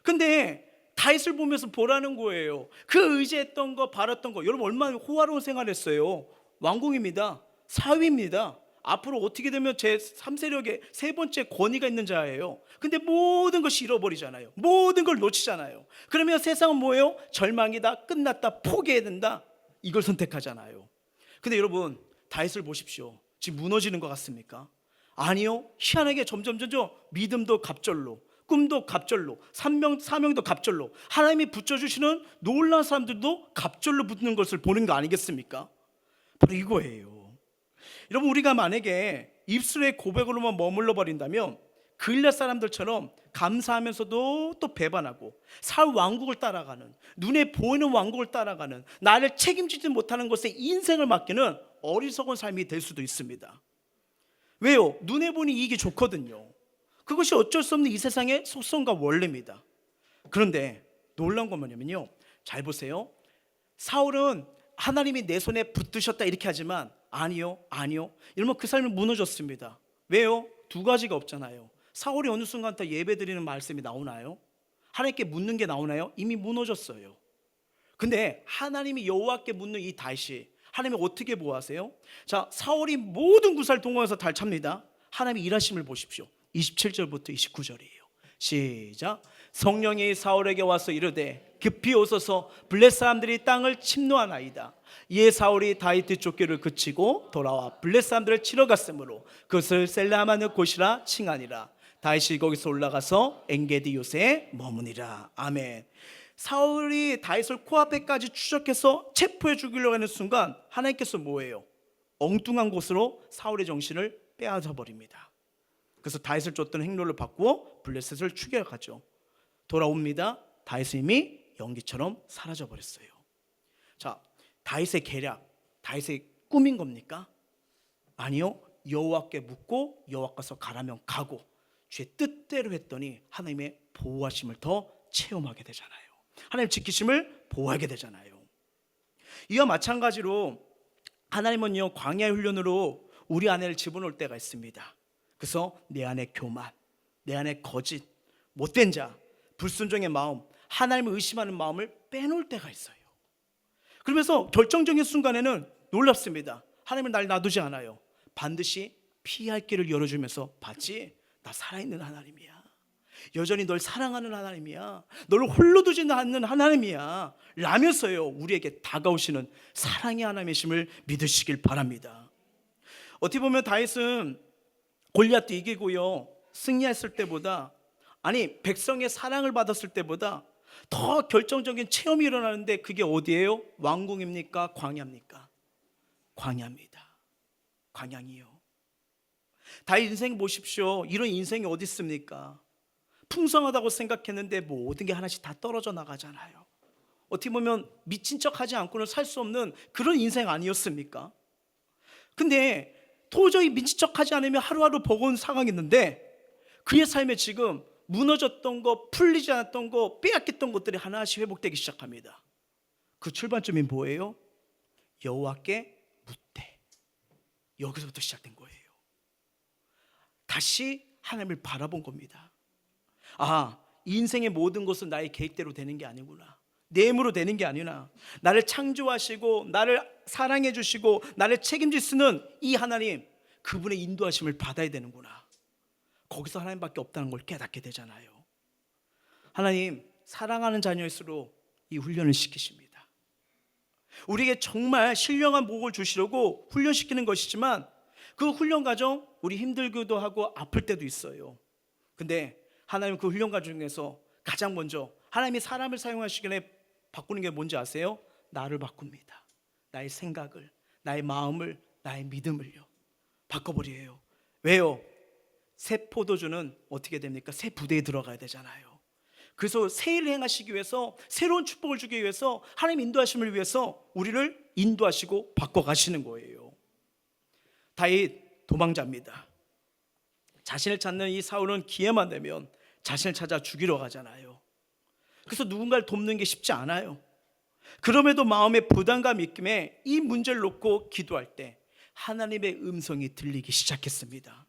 근데 다윗을 보면서 보라는 거예요. 그 의지했던 거, 바랐던 거. 여러분 얼마나 호화로운 생활했어요. 왕궁입니다. 사위입니다. 앞으로 어떻게 되면 제 3세력의 세 번째 권위가 있는 자예요. 근데 모든 것이 잃어버리잖아요. 모든 걸 놓치잖아요. 그러면 세상은 뭐예요? 절망이다, 끝났다, 포기해야 된다. 이걸 선택하잖아요. 근데 여러분 다윗을 보십시오. 지금 무너지는 것 같습니까? 아니요. 희한하게 점점 믿음도 갑절로, 꿈도 갑절로, 사명도 갑절로, 하나님이 붙여주시는 놀라운 사람들도 갑절로 붙는 것을 보는 거 아니겠습니까? 바로 이거예요. 여러분 우리가 만약에 입술의 고백으로만 머물러 버린다면 그일라 사람들처럼 감사하면서도 또 배반하고 살 왕국을 따라가는, 눈에 보이는 왕국을 따라가는, 나를 책임지지 못하는 것에 인생을 맡기는 어리석은 삶이 될 수도 있습니다. 왜요? 눈에 보니 이익이 좋거든요. 그것이 어쩔 수 없는 이 세상의 속성과 원리입니다. 그런데 놀라운 건 뭐냐면요, 잘 보세요. 사울은 하나님이 내 손에 붙드셨다 이렇게 하지만 아니요. 이러면 그 삶이 무너졌습니다. 왜요? 두 가지가 없잖아요. 사울이 어느 순간 다 예배드리는 말씀이 나오나요? 하나님께 묻는 게 나오나요? 이미 무너졌어요. 근데 하나님이 여호와께 묻는 이 다윗이 하나님이 어떻게 보호하세요? 자, 사울이 모든 구사를 동원해서 달 찹니다. 하나님의 일하심을 보십시오. 27절부터 29절이에요. 시작. 성령이 사울에게 와서 이르되 급히 오소서 블레 사람들이 땅을 침노하나이다. 이에 사울이 다윗 쫓기를 그치고 돌아와 블레 사람들을 치러 갔으므로 그것을 셀라하는 곳이라 칭하니라. 다윗이 거기서 올라가서 엔게디 요새에 머무니라. 아멘. 사울이 다윗을 코앞에까지 추적해서 체포해 죽이려고 하는 순간 하나님께서 뭐예요? 엉뚱한 곳으로 사울의 정신을 빼앗아 버립니다. 그래서 다윗을 쫓던 행로를 바꾸어 블레셋을 추격하죠. 돌아옵니다. 다윗은 이미 연기처럼 사라져 버렸어요. 자, 다윗의 계략, 다윗의 꿈인 겁니까? 아니요. 여호와께 묻고 여호와께서 가라면 가고 주의 뜻대로 했더니 하나님의 보호하심을 더 체험하게 되잖아요. 하나님 지키심을 보호하게 되잖아요. 이와 마찬가지로 하나님은요, 광야의 훈련으로 우리 안에를 집어넣을 때가 있습니다. 그래서 내 안에 교만, 내 안에 거짓, 못된 자, 불순종의 마음, 하나님을 의심하는 마음을 빼놓을 때가 있어요. 그러면서 결정적인 순간에는 놀랍습니다. 하나님은 날 놔두지 않아요. 반드시 피할 길을 열어주면서 봤지? 나 살아있는 하나님이야. 여전히 널 사랑하는 하나님이야. 너를 홀로 두지 않는 하나님이야 라면서요, 우리에게 다가오시는 사랑의 하나님이심을 믿으시길 바랍니다. 어떻게 보면 다윗은 골리앗도 이기고요, 승리했을 때보다, 아니 백성의 사랑을 받았을 때보다 더 결정적인 체험이 일어나는데 그게 어디예요? 왕궁입니까? 광야입니까? 광야입니다. 광야이요. 다윗 인생 보십시오. 이런 인생이 어디 있습니까? 풍성하다고 생각했는데 모든 게 하나씩 다 떨어져 나가잖아요. 어떻게 보면 미친 척하지 않고는 살 수 없는 그런 인생 아니었습니까? 근데 도저히 미친 척하지 않으면 하루하루 버거운 상황이 있는데 그의 삶에 지금 무너졌던 거, 풀리지 않았던 거, 빼앗겼던 것들이 하나씩 회복되기 시작합니다. 그 출발점이 뭐예요? 여호와께 묻되. 여기서부터 시작된 거예요. 다시 하나님을 바라본 겁니다. 아, 인생의 모든 것은 나의 계획대로 되는 게 아니구나. 내 힘으로 되는 게 아니구나. 나를 창조하시고 나를 사랑해 주시고 나를 책임지시는 이 하나님, 그분의 인도하심을 받아야 되는구나. 거기서 하나님밖에 없다는 걸 깨닫게 되잖아요. 하나님, 사랑하는 자녀일수록 이 훈련을 시키십니다. 우리에게 정말 신령한 복을 주시려고 훈련시키는 것이지만 그 훈련 과정 우리 힘들기도 하고 아플 때도 있어요. 근데 하나님 그 훈련 과정 중에서 가장 먼저 하나님이 사람을 사용하시기에 바꾸는 게 뭔지 아세요? 나를 바꿉니다. 나의 생각을, 나의 마음을, 나의 믿음을요 바꿔버려요. 왜요? 새 포도주는 어떻게 됩니까? 새 부대에 들어가야 되잖아요. 그래서 새 일을 행하시기 위해서, 새로운 축복을 주기 위해서, 하나님 인도하심을 위해서 우리를 인도하시고 바꿔가시는 거예요. 다윗 도망자입니다. 자신을 찾는 이 사울은 기회만 되면 자신을 찾아 죽이러 가잖아요. 그래서 누군가를 돕는 게 쉽지 않아요. 그럼에도 마음의 부담감 있음에 이 문제를 놓고 기도할 때 하나님의 음성이 들리기 시작했습니다.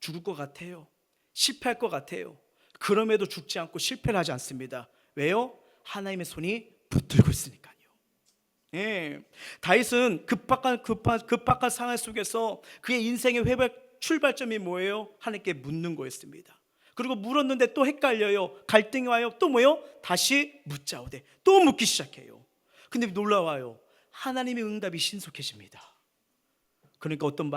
죽을 것 같아요. 실패할 것 같아요. 그럼에도 죽지 않고 실패를 하지 않습니다. 왜요? 하나님의 손이 붙들고 있으니까요. 예, 다윗은 급박한 상황 속에서 그의 인생의 회복 출발점이 뭐예요? 하나님께 묻는 거였습니다. 그리고 물었는데 또 헷갈려요. 갈등이 와요. 또 뭐예요? 다시 묻자오되 또 묻기 시작해요. 근데 놀라워요. 하나님의 응답이 신속해집니다. 그러니까 어떤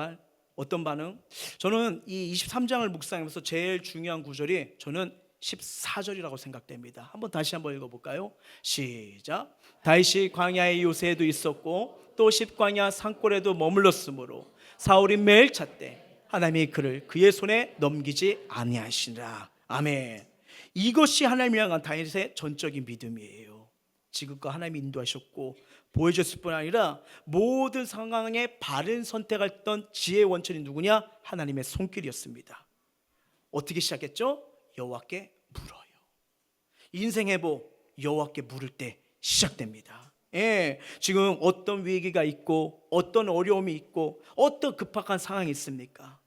반응? 저는 이 23장을 묵상하면서 제일 중요한 구절이 저는 14절이라고 생각됩니다. 다시 한번 읽어볼까요? 시작. 다윗이 광야의 요새에도 있었고 또 십광야 산골에도 머물렀으므로 사울이 매일 찾되 하나님이 그를 그의 손에 넘기지 아니하시니라. 아멘. 이것이 하나님을 향한 다윗의 전적인 믿음이에요. 지금껏 하나님이 인도하셨고 보여줬을 뿐 아니라 모든 상황에 바른 선택했던 지혜의 원천이 누구냐? 하나님의 손길이었습니다. 어떻게 시작했죠? 여호와께 물어요. 인생 회복 여호와께 물을 때 시작됩니다. 예, 지금 어떤 위기가 있고 어떤 어려움이 있고 어떤 급박한 상황이 있습니까?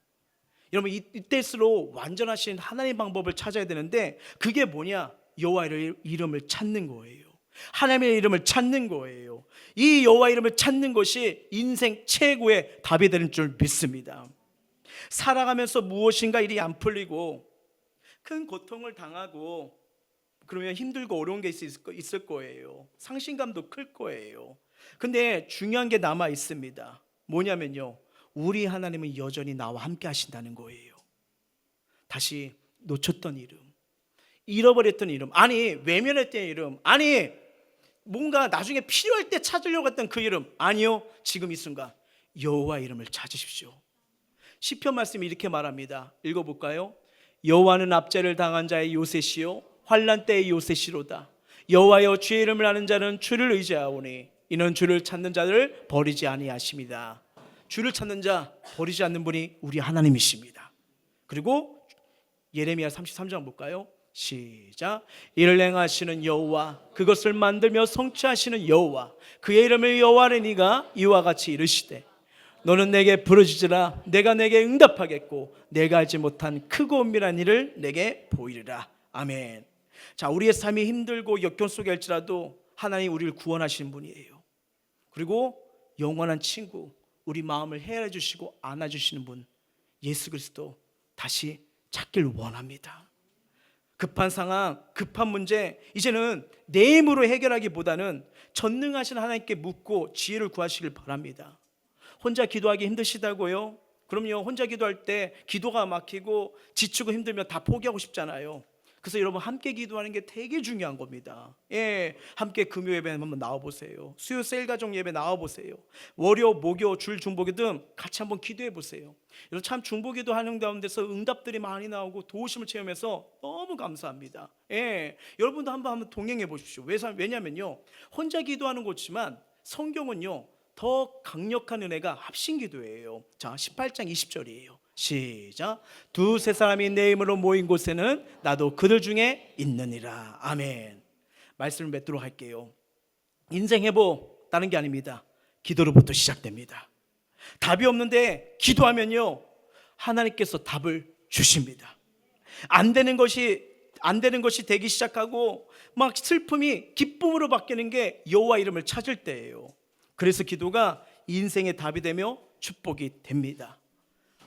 여러분 이때일수록 완전하신 하나님의 방법을 찾아야 되는데 그게 뭐냐? 여호와의 이름을 찾는 거예요. 하나님의 이름을 찾는 거예요. 이 여호와 이름을 찾는 것이 인생 최고의 답이 되는 줄 믿습니다. 살아가면서 무엇인가 일이 안 풀리고 큰 고통을 당하고 그러면 힘들고 어려운 게 있을 거예요. 상심감도 클 거예요. 근데 중요한 게 남아 있습니다. 뭐냐면요, 우리 하나님은 여전히 나와 함께 하신다는 거예요. 다시 놓쳤던 이름, 잃어버렸던 이름, 아니 외면했던 이름, 아니 뭔가 나중에 필요할 때 찾으려고 했던 그 이름, 아니요, 지금 이 순간 여호와 이름을 찾으십시오. 시편 말씀이 이렇게 말합니다. 읽어볼까요? 여호와는 압제를 당한 자의 요새시요 환난 때의 요새시로다. 여호와여 주의 이름을 아는 자는 주를 의지하오니 이는 주를 찾는 자를 버리지 아니하십니다. 주를 찾는 자 버리지 않는 분이 우리 하나님이십니다. 그리고 예레미야 33장 볼까요? 시작. 이를 행하시는 여호와, 그것을 만들며 성취하시는 여호와, 그의 이름을 여호와를 네가 이와 같이 이르시되 너는 내게 부르짖으라. 내가 내게 응답하겠고 내가 알지 못한 크고 은밀한 일을 내게 보이리라. 아멘. 자, 우리의 삶이 힘들고 역경 속에 할지라도 하나님 우리를 구원하시는 분이에요. 그리고 영원한 친구, 우리 마음을 헤아려 주시고 안아 주시는 분 예수 그리스도 다시 찾길 원합니다. 급한 상황, 급한 문제, 이제는 내 힘으로 해결하기보다는 전능하신 하나님께 묻고 지혜를 구하시길 바랍니다. 혼자 기도하기 힘드시다고요? 그럼요, 혼자 기도할 때 기도가 막히고 지치고 힘들면 다 포기하고 싶잖아요. 그래서 여러분 함께 기도하는 게 되게 중요한 겁니다. 예, 함께 금요 예배 한번 나와보세요. 수요 셀 가정 예배 나와보세요. 월요, 목요, 줄 중보기도 같이 한번 기도해 보세요. 여러분 참 중보기도 하는 가운데서 응답들이 많이 나오고 도우심을 체험해서 너무 감사합니다. 예, 여러분도 한번 동행해 보십시오. 왜냐면요, 혼자 기도하는 것이지만 성경은요 더 강력한 은혜가 합심기도예요. 자, 18장 20절이에요. 시작. 두세 사람이 내 이름으로 모인 곳에는 나도 그들 중에 있느니라. 아멘. 말씀을 맺도록 할게요. 인생 회복 다른 게 아닙니다. 기도로부터 시작됩니다. 답이 없는데 기도하면요 하나님께서 답을 주십니다. 안 되는 것이 되기 시작하고 막 슬픔이 기쁨으로 바뀌는 게 여호와 이름을 찾을 때예요. 그래서 기도가 인생의 답이 되며 축복이 됩니다.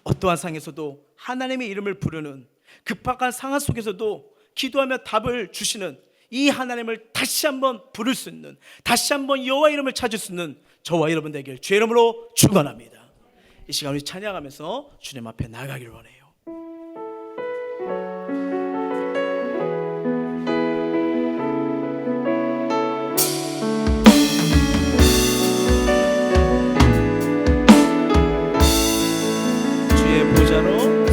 어떠한 상황에서도 하나님의 이름을 부르는 급박한 상황 속에서도 기도하며 답을 주시는 이 하나님을 다시 한번 부를 수 있는, 다시 한번 여호와 이름을 찾을 수 있는 저와 여러분 되길 주의 이름으로 축원합니다. 이 시간 우리 찬양하면서 주님 앞에 나가길 원해요. 주의 보좌로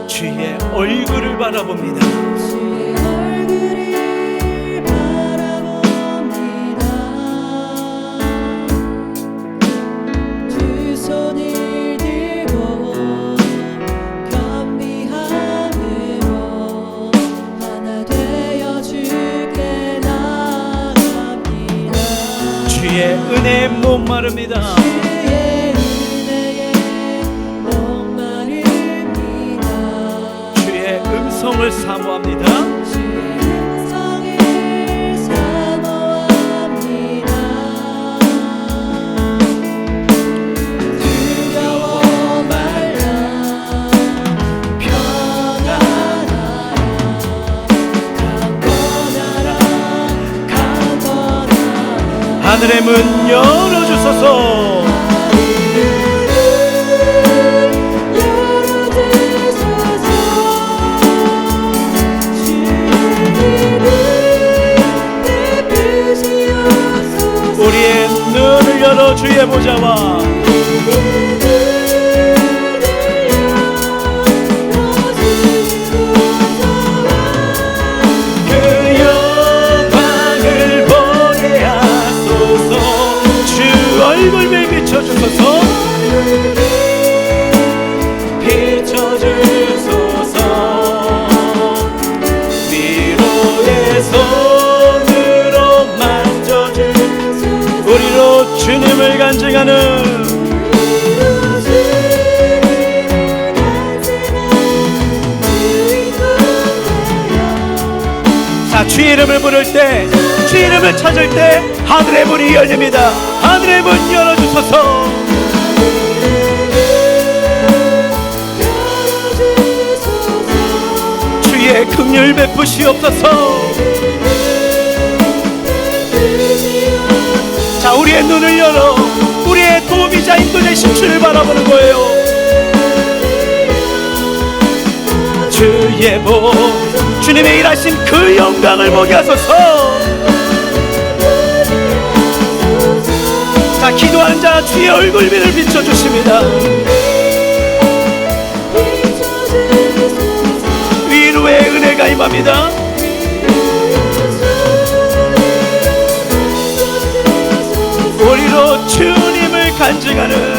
주의 얼굴을 바라봅니다. 주의 얼굴을 바라봅니다. 두 손을 들고 겸비함으로 하나 되어 주께 나아갑니다. 주의 은혜에 목마릅니다. 주의 은혜에 목마릅니다. 주의 음성을 사모합니다. 주의 음성을 사모합니다. 두려워 말라 평안하라 강건하라 하늘의 문 열어주소서. 우리의 눈을 열어 주의 보좌와 그 영광을 보게 하소서. 주 얼굴을 비춰주소서. 비춰주소서. 위로의 손으로 만져주소서. 우리로 주님을 간증하는 자, 주의 이름을 부를 때, 주의 이름을 찾을 때 하늘의 문이 열립니다. 하늘의 문 열어주소서. 주의 긍휼 베푸시옵소서. 자, 우리의 눈을 열어 우리의 도우미자 인도되신 주를 바라보는 거예요. 주의 복, 주님의 일하신 그 영광을 보게 하소서. 자, 기도하는 자 주의 얼굴빛을 비춰주십니다. 위로의 은혜가 임합니다. 우리로 주님을 간증하는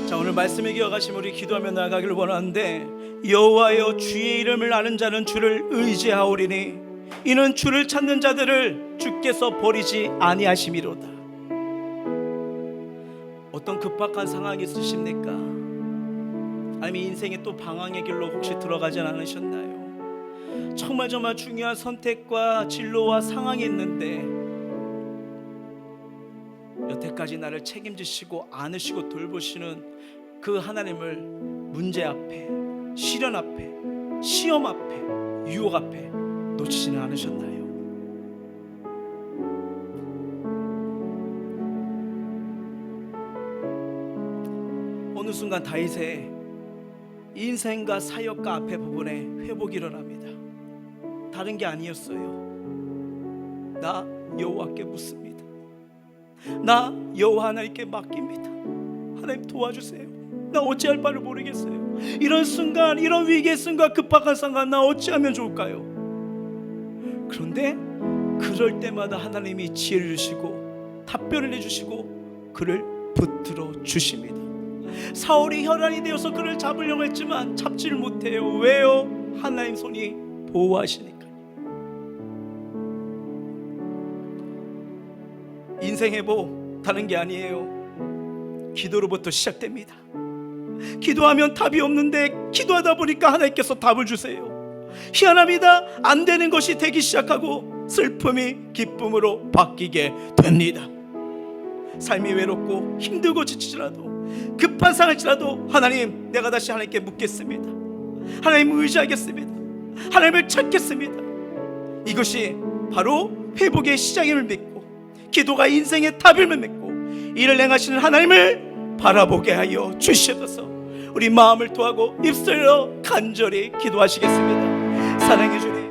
자, 오늘 말씀을 기억하시면 우리 기도하며 나아가기를 원하는데, 여호와여 주의 이름을 아는 자는 주를 의지하오리니 이는 주를 찾는 자들을 주께서 버리지 아니하심이로다. 어떤 급박한 상황이 있으십니까? 아니면 인생의 또 방황의 길로 혹시 들어가지 않으셨나요? 정말 중요한 선택과 진로와 상황이 있는데 여태까지 나를 책임지시고 안으시고 돌보시는 그 하나님을 문제 앞에, 시련 앞에, 시험 앞에, 유혹 앞에 놓치지는 않으셨나요? 어느 순간 다윗의 인생과 사역과 앞에 부분에 회복이 일어납니다. 다른 게 아니었어요. 나 여호와께 묻습니다. 나 여호와 하나님께 맡깁니다. 하나님 도와주세요. 나 어찌할 바를 모르겠어요. 이런 순간, 이런 위기의 순간, 급박한 순간 나 어찌하면 좋을까요? 그런데 그럴 때마다 하나님이 지혜를 주시고 답변을 해주시고 그를 붙들어 주십니다. 사울이 혈안이 되어서 그를 잡으려고 했지만 잡지를 못해요. 왜요? 하나님 손이 보호하시니까. 인생 회복 다른 게 아니에요. 기도로부터 시작됩니다. 기도하면 답이 없는데 기도하다 보니까 하나님께서 답을 주세요. 희한합니다. 안 되는 것이 되기 시작하고 슬픔이 기쁨으로 바뀌게 됩니다. 삶이 외롭고 힘들고 지치더라도 급한 상할지라도 하나님, 내가 다시 하나님께 묻겠습니다. 하나님을 의지하겠습니다. 하나님을 찾겠습니다. 이것이 바로 회복의 시작임을 믿고 기도가 인생의 답임을 믿고 이를 행하시는 하나님을 바라보게 하여 주시옵소서. 우리 마음을 토하고 입술로 간절히 기도하시겠습니다. 사랑해 주님,